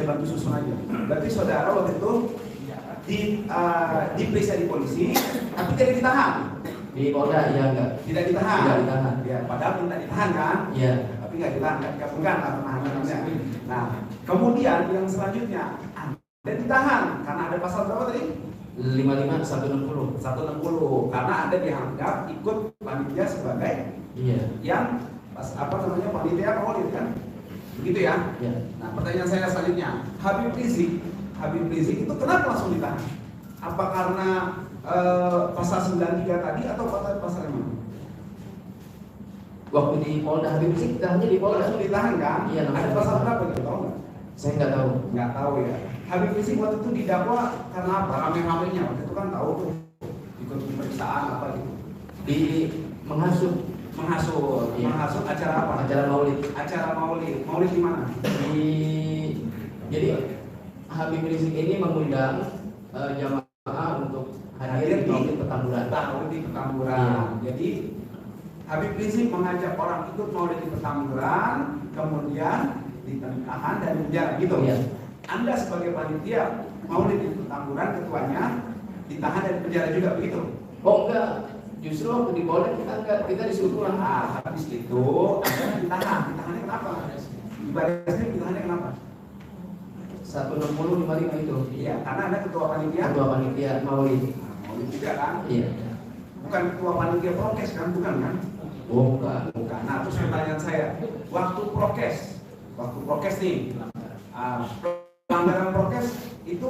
bantu susun aja. Berarti saudara waktu itu diperiksa di polisi, tapi tidak ditahan. Di Polda iya enggak? Tidak ditahan. Tidak ditahan. Ya, padahal minta ditahan kan? Iya. Tapi nggak ditahan, nggak digabungkan lah penahanannya. Nah, kemudian yang selanjutnya Anda ditahan karena ada pasal berapa tadi? 55 160. 160 karena Anda dianggap ikut panitia sebagai yang panitia Maulid kan? Begitu ya? Iya. Nah, pertanyaan saya selanjutnya, Habib Rizik itu kenapa langsung ditahan? Apa karena pasal 93 tadi atau pasal yang mana? Waktu di Polda Habib Rizik ditahannya di Polda. Langsung ditahan kan? Iya. Ada pasal berapa gitu tahu nggak? Saya nggak tahu. Nggak tahu ya. Habib Rizik waktu itu didakwa karena apa? Rame-ramenya waktu itu kan tahu tuh ikut pemeriksaan apa gitu. Di menghasut Acara apa? acara maulid. Acara maulid di mana? Jadi Habib Rizik ini mengundang jamaah untuk hadir di Maulid Petamburan. Maulid di Petamburan. Jadi Habib Rizik mengajak orang ikut maulid di Petamburan, kemudian ditahan dan dipenjara gitu. Iya. Anda sebagai panitia maulid di Petamburan, ketuanya ditahan dan dipenjara juga begitu? Oh enggak, justru waktu di Polda kita disuruh pulang. Habis itu Anda ditahannya kenapa? Di Barreskrim ditahannya kenapa? 160-55 itu. Iya, karena Anda ketua panitia. Ketua panitia maulid. Maulid juga kan? Iya. Bukan ketua panitia prokes kan? Bukan kan? Bukan. Nah, terus pertanyaan saya, waktu prokes nih, pelanggaran prokes itu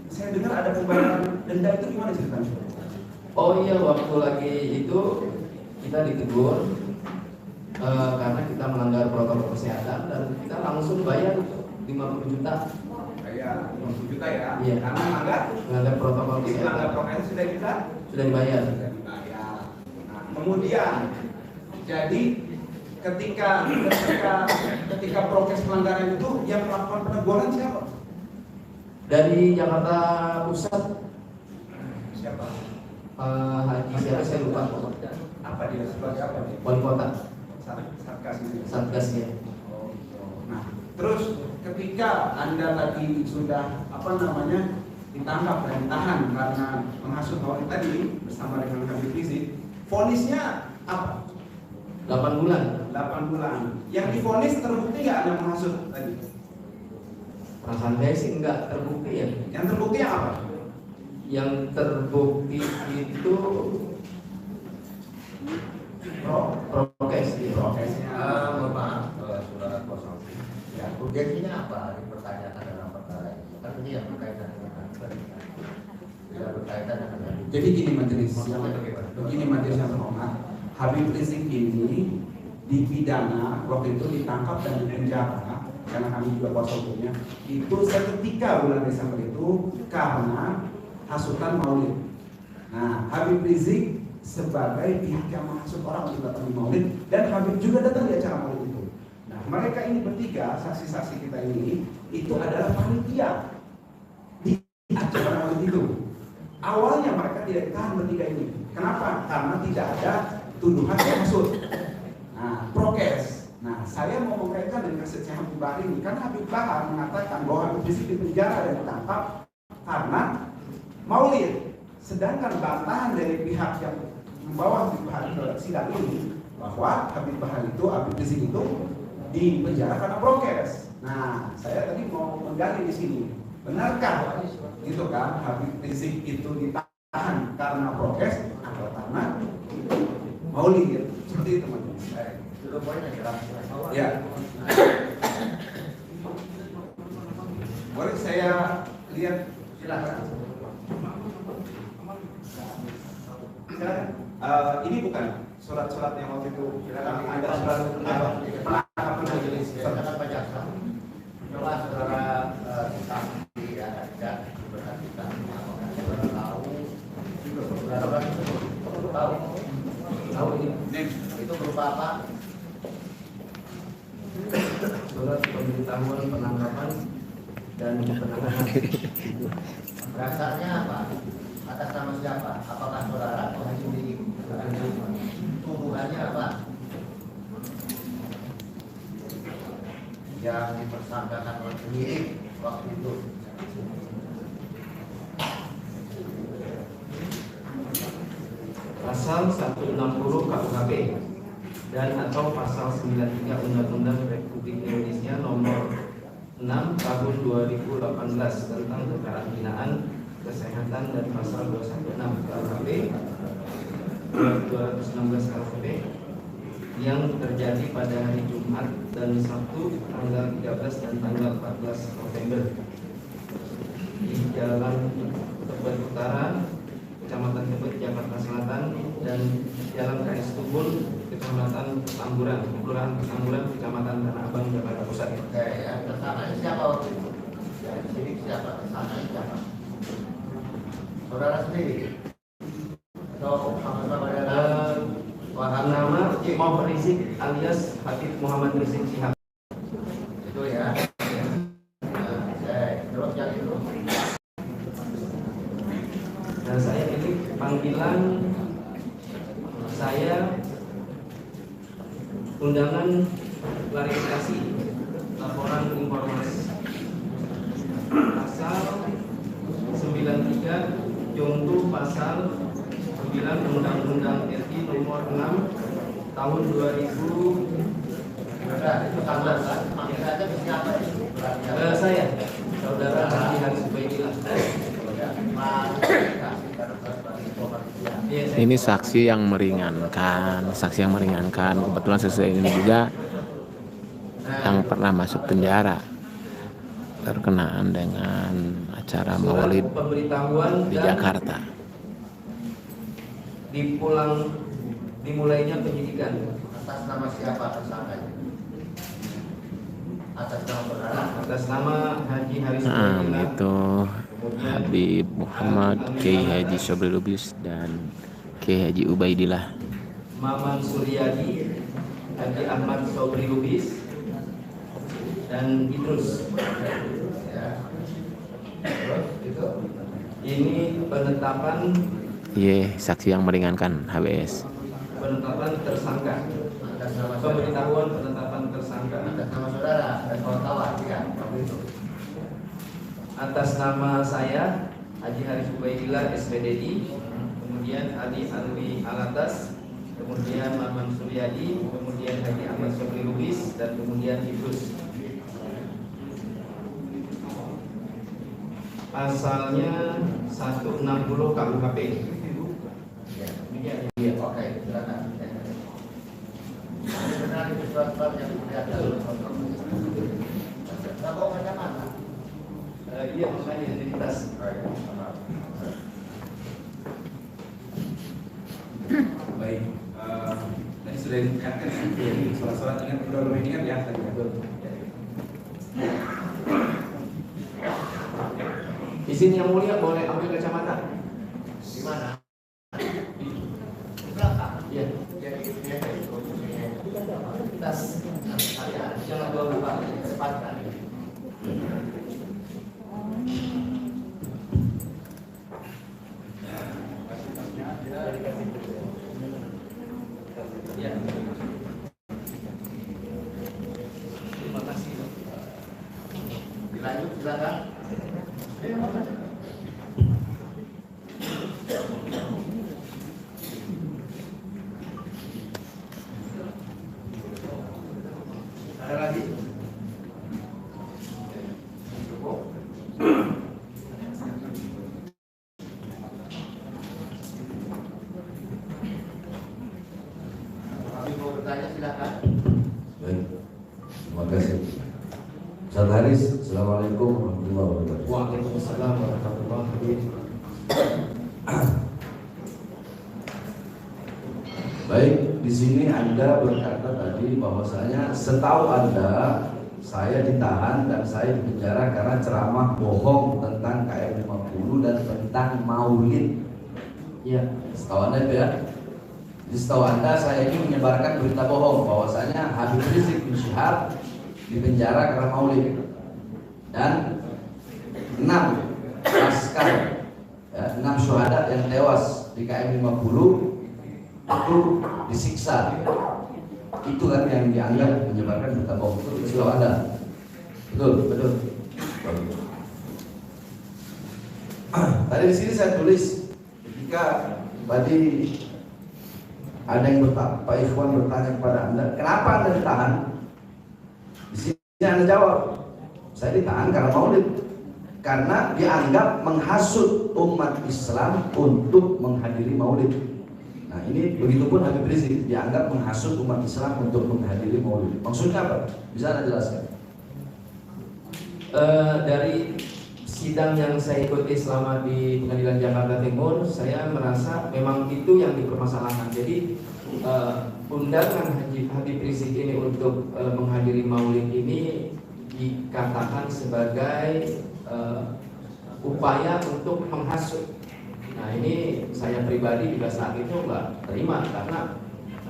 saya dengar ada pembayaran denda, itu gimana ceritanya? Oh iya, waktu lagi itu kita ditegur karena kita melanggar protokol kesehatan dan kita langsung bayar 50 juta. Bayar 50 juta ya? Iya. Karena melanggar protokol di kesehatan. pelanggar prokes sudah dibayar. Nah, kemudian jadi ketika prokes pelanggaran itu yang melakukan peneguran siapa? Dari Jakarta Pusat. Siapa? Haji siapa saya lupa. Apa dia sebagai apa dia? Wali kota. Satgas itu. Satgas ya. Nah, terus ketika Anda tadi sudah ditangkap dan ditahan karena menghasut maulid tadi bersama dengan Habib Rizik, vonisnya apa? 8 bulan. 8 bulan. Yang divonis terbukti nggak Anda menghasut tadi? Perasaan saya sih nggak terbukti ya. Yang terbukti apa? Yang terbukti itu prokes. Prokesnya. Maaf, saudara kuasa hukum. Ya, urgensinya apa dipertanyakan dalam perkara ini? Kan ini yang berkaitan dengan tidak berkaitan dengan. Jadi gini majelis, Begini yang terhormat, Habib Rizik ini dipidana waktu itu ditangkap dan dipenjara karena kami juga kuasa hukumnya itu seketika bulan Desember itu karena hasutan maulid. Nah, Habib Rizik sebagai pihak yang menghasut orang untuk datang di maulid dan Habib juga datang di acara maulid itu. Nah, mereka ini bertiga, saksi-saksi kita ini itu adalah panitia di acara maulid itu. Awalnya mereka tidak ditahan bertiga ini. Kenapa? Karena tidak ada tuduhan menghasut. Nah, prokes. Nah, saya mau mengkaitkan dengan kasusnya Habib Bahar ini karena Habib Bahar mengatakan bahwa Habib Rizik dipenjara dan ditangkap karena maulid. Sedangkan bantahan dari pihak yang membawa Habib Bahar ke sidang ini bahwa Habib Rizik itu dipenjara karena prokes. Nah, saya tadi mau menggali di sini. Benarkah gitu kan Habib Rizik itu ditahan karena prokes atau karena maulid? Seperti itu mas. Dulu poinnya jelas. Ya. Boleh saya lihat? Silakan. Ini bukan surat-surat yang waktu itu ada surat penangkapan majelis. Silakan Pak Jaksa. Coba saudara saksi ya tidak diperhatikan apakah saudara tahu ini itu berupa apa? Surat pemberitahuan penangkapan dan penahanan. Dasarnya apa? Atas nama siapa? Apakah saudara atau Haji Rizik? Tuduhannya apa? Yang dipersangkakan oleh penyidik waktu itu. Pasal 160 KUHP dan atau pasal 93 Undang-Undang Republik Indonesia nomor 6 tahun 2018 tentang kekarantinaan kesehatan dan pasal 216 KUHP 216 KUHP yang terjadi pada hari Jumat dan Sabtu tanggal 13 dan tanggal 14 November di Jalan Tebet Utara, Kecamatan Tebet, Jakarta Selatan, dan Jalan KS Tubun, Kecamatan Petamburan, Kelurahan Petamburan, Kecamatan Tanah Abang, Jakarta Pusat. Oke, yang tersangka siapa waktu itu? Yang di sini siapa? Kesana siapa? Saudara sendiri? Atau sama-sama dengan Nama Muhammad Rizik alias Habib Muhammad Rizik Syihab. itu ya? Terus yang itu? Dan saya ini panggilan saya undangan klarifikasi laporan informasi pasal 93 contoh pasal 9 Undang-Undang RI nomor 6 tahun 2000. Itu tanggal panggilannya siapa itu? Saya saudara Haji Haris Ubaidillah. Ini saksi yang meringankan, kebetulan sesuai ini juga yang pernah masuk penjara berkenaan dengan acara Maulid di Jakarta. Dimulainya penyidikan atas nama siapa tersangkanya? Atas nama saudara? atas nama Haji Haris Ubaidillah, Itu Habib Muhammad, Kiai Haji Sobri Lubis dan Kiai Haji Ubaidillah. Maman Suryadi, Haji Ahmad Sobri Lubis, dan Idrus. Ya. Terus itu? Ini penetapan Saksi yang meringankan HBS. penetapan tersangka. Atas nama saudara? Pemberitahuan penetapan tersangka Atas nama saudara dan kawan-kawan, ya, waktu itu. atas nama saya Haji Haris Ubaidillah SPDI, kemudian Ali Alwi Alatas, kemudian Maman Suryadi, kemudian Haji Ahmad Sobri Lubis, dan kemudian Idrus. Pasalnya 160 KUHP. Iya, oke, silakan. Ini benar itu surat-surat yang dilihat dalam nggak bawa kacamata. Iya, makanya identitas. Baik, tadi sudah diingatkan ya, surat-surat ingat udah ingat ya tadi. Di sini yang mulia boleh ambil kacamata. Di mana? Di belakang. Iya. Jadi dia itu tas kalian jangan bawa kesempatan. Ya. Terima kasih. Dilanjut silakan. Ada lagi? Cukup. Kami mau bertanya silakan. Baik. Terima kasih. Ustaz Haris, Assalamualaikum warahmatullahi wabarakatuh. Waalaikumsalam warahmatullahi wabarakatuh. Baik, di sini Anda berkata tadi bahwasanya setahu Anda saya ditahan dan saya dipenjara karena ceramah bohong tentang KM 50 dan tentang Maulid. Iya, setahu Anda itu ya. Jadi setahu Anda saya ini menyebarkan berita bohong bahwasanya Habib Rizik Syihab dipenjara karena Maulid, dan 6 askar, 6 syuhada yang tewas di KM 50 itu disiksa. Itu kan yang dianggap menyebarkan berita bohong. Itu setahu Anda. Betul. Tadi di sini saya tulis ketika tadi ada yang bertanya, Pak Ikhwan bertanya kepada Anda, kenapa Anda ditahan? Di sini Anda jawab, saya ditahan karena Maulid, karena dianggap menghasut umat Islam untuk menghadiri Maulid. Nah ini begitupun Habib Rizik dianggap menghasut umat Islam untuk menghadiri Maulid. Maksudnya apa? Bisa Anda jelaskan? Dari sidang yang saya ikuti selama di Pengadilan Jakarta Timur, saya merasa memang itu yang dipermasalahkan. Jadi undangan Habib Rizik ini untuk menghadiri Maulid ini dikatakan sebagai upaya untuk menghasut. Nah ini saya pribadi juga saat itu nggak terima, karena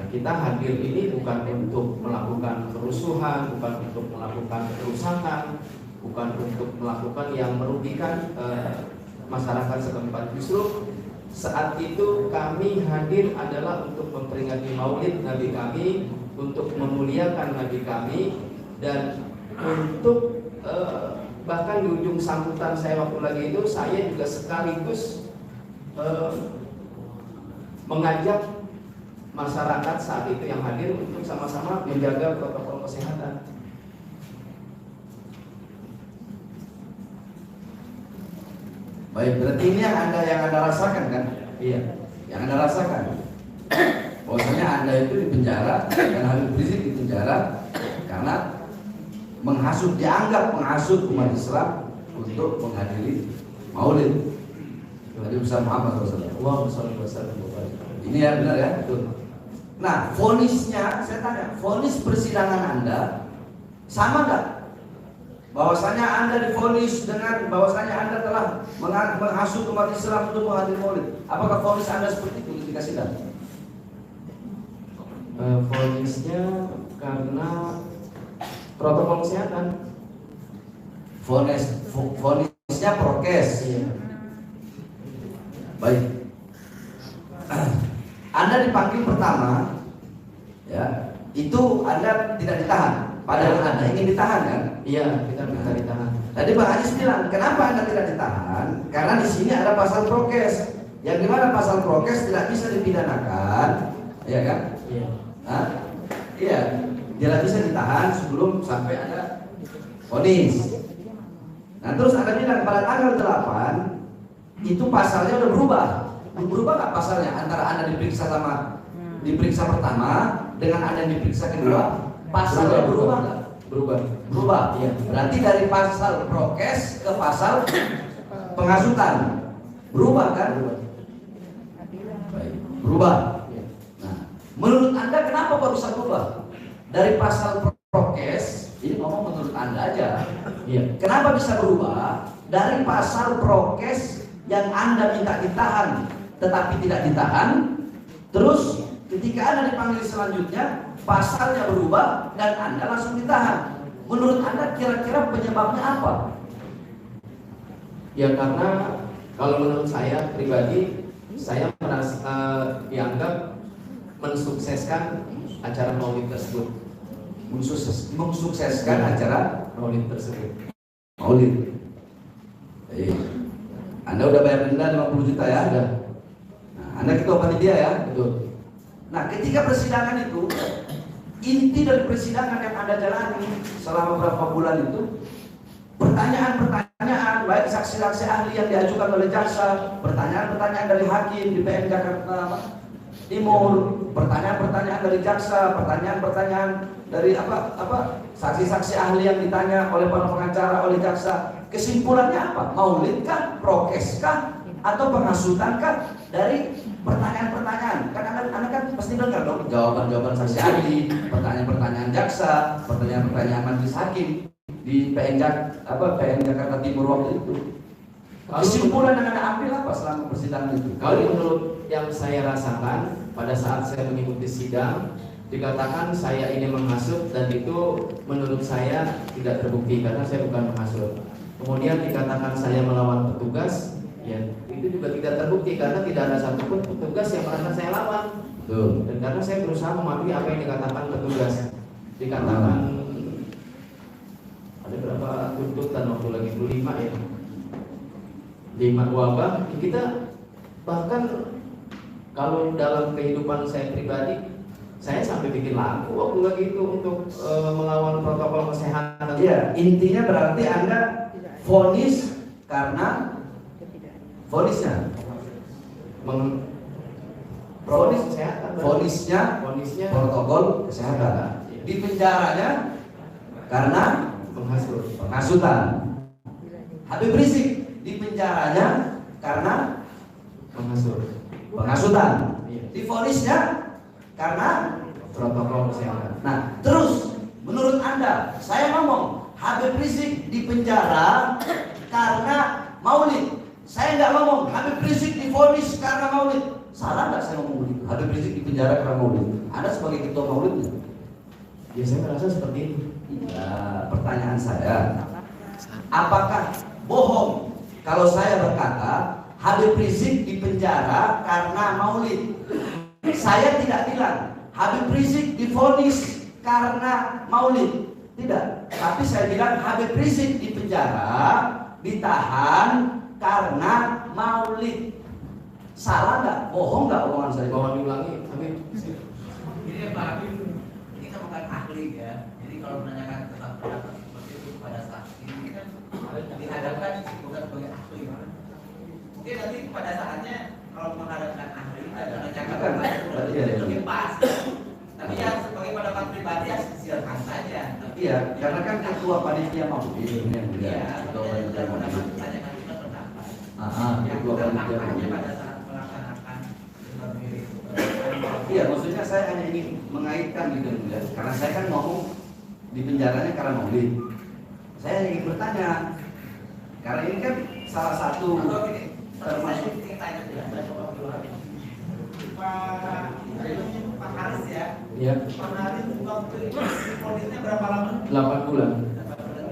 kita hadir ini bukan untuk melakukan kerusuhan, bukan untuk melakukan kerusakan, bukan untuk melakukan yang merugikan masyarakat setempat. Justru saat itu kami hadir adalah untuk memperingati Maulid Nabi kami, untuk memuliakan Nabi kami, dan untuk bahkan di ujung sambutan saya waktu lagi itu, saya juga sekaligus mengajak masyarakat saat itu yang hadir untuk sama-sama menjaga protokol kesehatan. Baik, berarti ini yang anda rasakan kan? Iya, yang anda rasakan. Bahwasanya anda itu di penjara dan Habib Rizik di penjara karena dianggap menghasut umat Islam untuk menghadiri Maulid Nabi besar Muhammad SAW. Ini ya benar ya, betul. Nah, vonisnya, saya tanya, vonis persidangan anda sama nggak? Bahwasanya anda divonis dengan bahwasanya anda telah menghasut umat Islam untuk menghadiri Maulid. Apakah vonis anda seperti itu ketika sidang? Vonisnya karena protokol kesehatan. Vonisnya prokes. Iya. Baik. Anda dipanggil pertama, ya, itu Anda tidak ditahan. Padahal Anda ingin ditahan kan? Iya, kita minta ditahan. Tadi Bang Hanis bilang, kenapa Anda tidak ditahan? Karena di sini ada pasal prokes, yang dimana pasal prokes tidak bisa dipidanakan, ya kan? Iya. Hah? Iya, tidak bisa ditahan sebelum sampai ada vonis. Nah, terus Anda bilang pada tanggal 8 itu pasalnya udah berubah. Berubah nggak pasalnya antara Anda diperiksa pertama dengan Anda diperiksa kedua? Pasalnya berubah nggak? Berubah. Iya. Berarti dari pasal prokes ke pasal penghasutan berubah kan? Baik, berubah. Nah, menurut Anda kenapa kok bisa berubah? Dari pasal prokes, ini ngomong menurut Anda aja. Iya. Kenapa bisa berubah dari pasal prokes yang Anda minta ditahan tetapi tidak ditahan, terus ketika Anda dipanggil selanjutnya pasalnya berubah dan Anda langsung ditahan? Menurut Anda kira-kira penyebabnya apa? Ya karena kalau menurut saya pribadi, saya merasa dianggap mensukseskan acara Maulid tersebut. Mensukseskan acara Maulid tersebut. Maulid. Anda udah bayar denda 50 juta ya? Sudah. Nah, Anda ketua panitia ya? Betul. Nah, ketika persidangan itu, inti dari persidangan yang Anda jalani selama beberapa bulan itu, pertanyaan-pertanyaan baik saksi-saksi ahli yang diajukan oleh jaksa, pertanyaan-pertanyaan dari hakim di PN Jakarta Timur, pertanyaan-pertanyaan dari jaksa, pertanyaan-pertanyaan dari saksi-saksi ahli yang ditanya oleh para pengacara, oleh jaksa. Kesimpulannya apa? Maulid kah? Prokes kah? Atau penghasutan kah? Dari pertanyaan-pertanyaan. Kan Anda kan pasti dengar dong jawaban-jawaban saksi ahli, pertanyaan-pertanyaan jaksa, pertanyaan-pertanyaan majelis hakim di PN Jakarta Timur waktu itu. Kesimpulan yang Anda ambil apa selama persidangan itu? Kalau menurut yang saya rasakan pada saat saya mengikuti sidang, dikatakan saya ini menghasut dan itu menurut saya tidak terbukti karena saya bukan menghasut. Kemudian dikatakan saya melawan petugas, ya itu juga tidak terbukti karena tidak ada satupun petugas yang merasa saya lawan. Betul. Dan karena saya berusaha mematuhi apa yang dikatakan petugas. Dikatakan ada berapa tuntutan waktu lagi 5 ya. 5 wabah. Kita bahkan kalau dalam kehidupan saya pribadi, saya sampai bikin lagu waktu lagi itu untuk melawan protokol kesehatan. Iya, intinya berarti Anda vonis karena vonisnya vonis kesehatan. Vonisnya protokol kesehatan. Di penjaranya karena penghasutan. Habib Rizik di penjaranya karena penghasutan. Divonisnya karena protokol kesehatan. Nah, terus menurut Anda, saya ngomong Habib Rizik di penjara karena maulid. Saya nggak ngomong Habib Rizik divonis karena maulid. Salah nggak saya ngomong begitu? Habib Rizik dipenjara karena maulid. Anda sebagai ketua maulidnya? Ya saya merasa seperti itu. Ya, pertanyaan saya, apakah bohong kalau saya berkata Habib Rizik dipenjara karena maulid? Saya tidak bilang Habib Rizik divonis karena maulid. Tidak. Tapi saya bilang Habib Rizik dipenjara, ditahan karena maulid. Salah nggak? Bohong nggak omongan saya? Mohon diulangi. Habib. Ini Pak Habib, kita bukan ahli ya. Jadi kalau menanyakan tentang pendapat seperti itu pada saksi, ini kan dihadapkan bukan sebagai ahli. Mungkin nanti pada saatnya kalau menghadapkan ahli ada cakapan lebih pas. Tapi yang sebagai pendapat pribadi ya silakan saja. Iya, karena kan ketua panitia maulid ini yang mulia. Ketua panitia maulid. Tanyakan juga pendapat. Yang Ketua panitia maulid. pada saat melaksanakan Iya, maksudnya saya hanya ingin mengaitkan gitu ya. Karena saya kan ngomong di penjaranya karena maulid. Saya ingin bertanya, karena ini kan salah satu termasuk Pak Haris ya. Iya. Pak Haris waktu itu polisnya berapa lama? 8 bulan.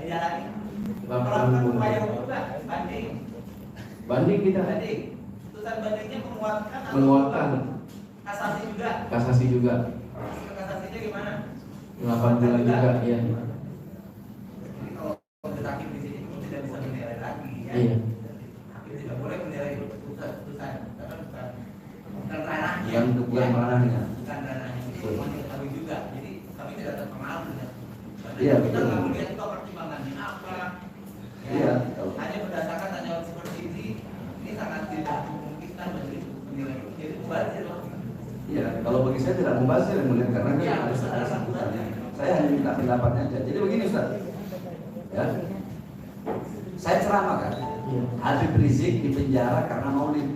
Dijalani. 8 bulan. Upaya juga banding. Banding kita. Banding. Putusan bandingnya menguatkan. Menguatkan. Kasasi juga. Kasasi juga. Kasasinya gimana? 8 bulan juga, iya. Jadi kalau hakim di sini pun tidak bisa menilai lagi ya. Iya. Hakim tidak boleh menilai putusan karena bukan ranahnya. bukan ranahnya. Bukan ranahnya. Itu mengetahui juga. Jadi kami tidak terpengaruh ya. Iya, Kita betul. nggak melihat juga pertimbangannya apa. Ya. Iya. Hanya berdasarkan tanya seperti ini sangat tidak memungkinkan menjadi penilai. Jadi mubazir. Iya, kalau bagi saya tidak membazir yang mulia karena kan Iya, ada sambutannya. Saya hanya minta pendapatnya aja. Jadi begini Ustaz. Ya. Saya ceramah kan. Iya. Habib Rizik dipenjara karena maulid.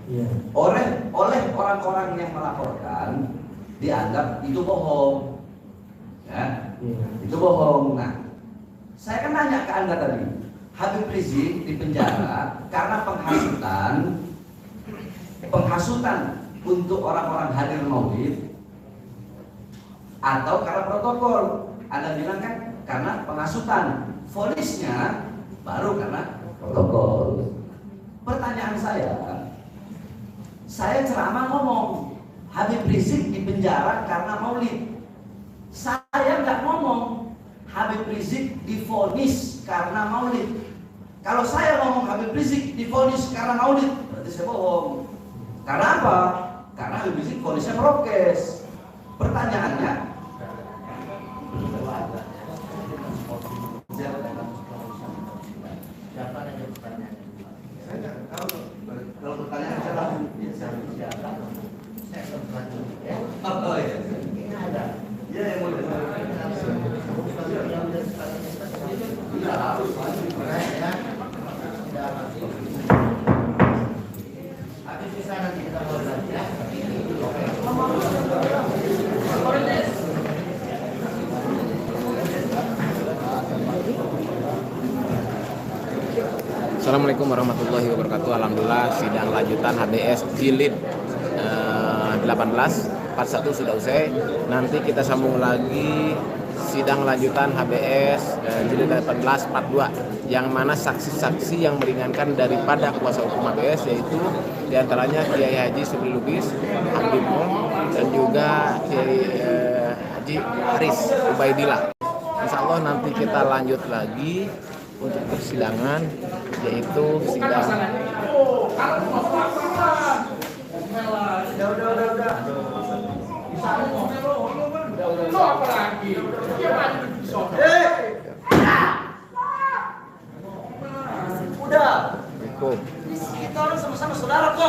Iya. Oleh orang-orang yang melaporkan dianggap itu bohong. Ya. Iya. Itu bohong. Nah, saya kan nanya ke Anda tadi, Habib Rizik dipenjara karena penghasutan untuk orang-orang hadir maulid atau karena protokol. Anda bilang kan karena penghasutan. Vonisnya baru karena protokol. Pertanyaan saya ceramah ngomong Habib Rizik dipenjara karena maulid. Saya nggak ngomong Habib Rizik divonis karena maulid. Kalau saya ngomong Habib Rizik divonis karena maulid, berarti saya bohong. Karena apa? Karena Habib Rizik vonisnya prokes. Pertanyaannya, Siapa yang ada pertanyaan? saya nggak tahu. Kalau pertanyaan saya langsung Siapa? Saya akan bertanya. Ya. oh iya. Ini ada. Iya yang mau tidak harus Habis bisa nanti kita mulai lagi ya. Assalamualaikum warahmatullahi wabarakatuh. Alhamdulillah sidang lanjutan HBS jilid 18 part 1 sudah usai. Nanti kita sambung lagi sidang lanjutan HBS jilid 18 part 2 yang mana saksi-saksi yang meringankan daripada kuasa hukum HBS yaitu diantaranya Kiai Haji Subli Lubis, Habib Mul, dan juga Kiai Haji Haris Ubaidillah. Insya Allah nanti kita lanjut lagi untuk persidangan yaitu sidang udah. hukum. Kita orang sama-sama saudara kok.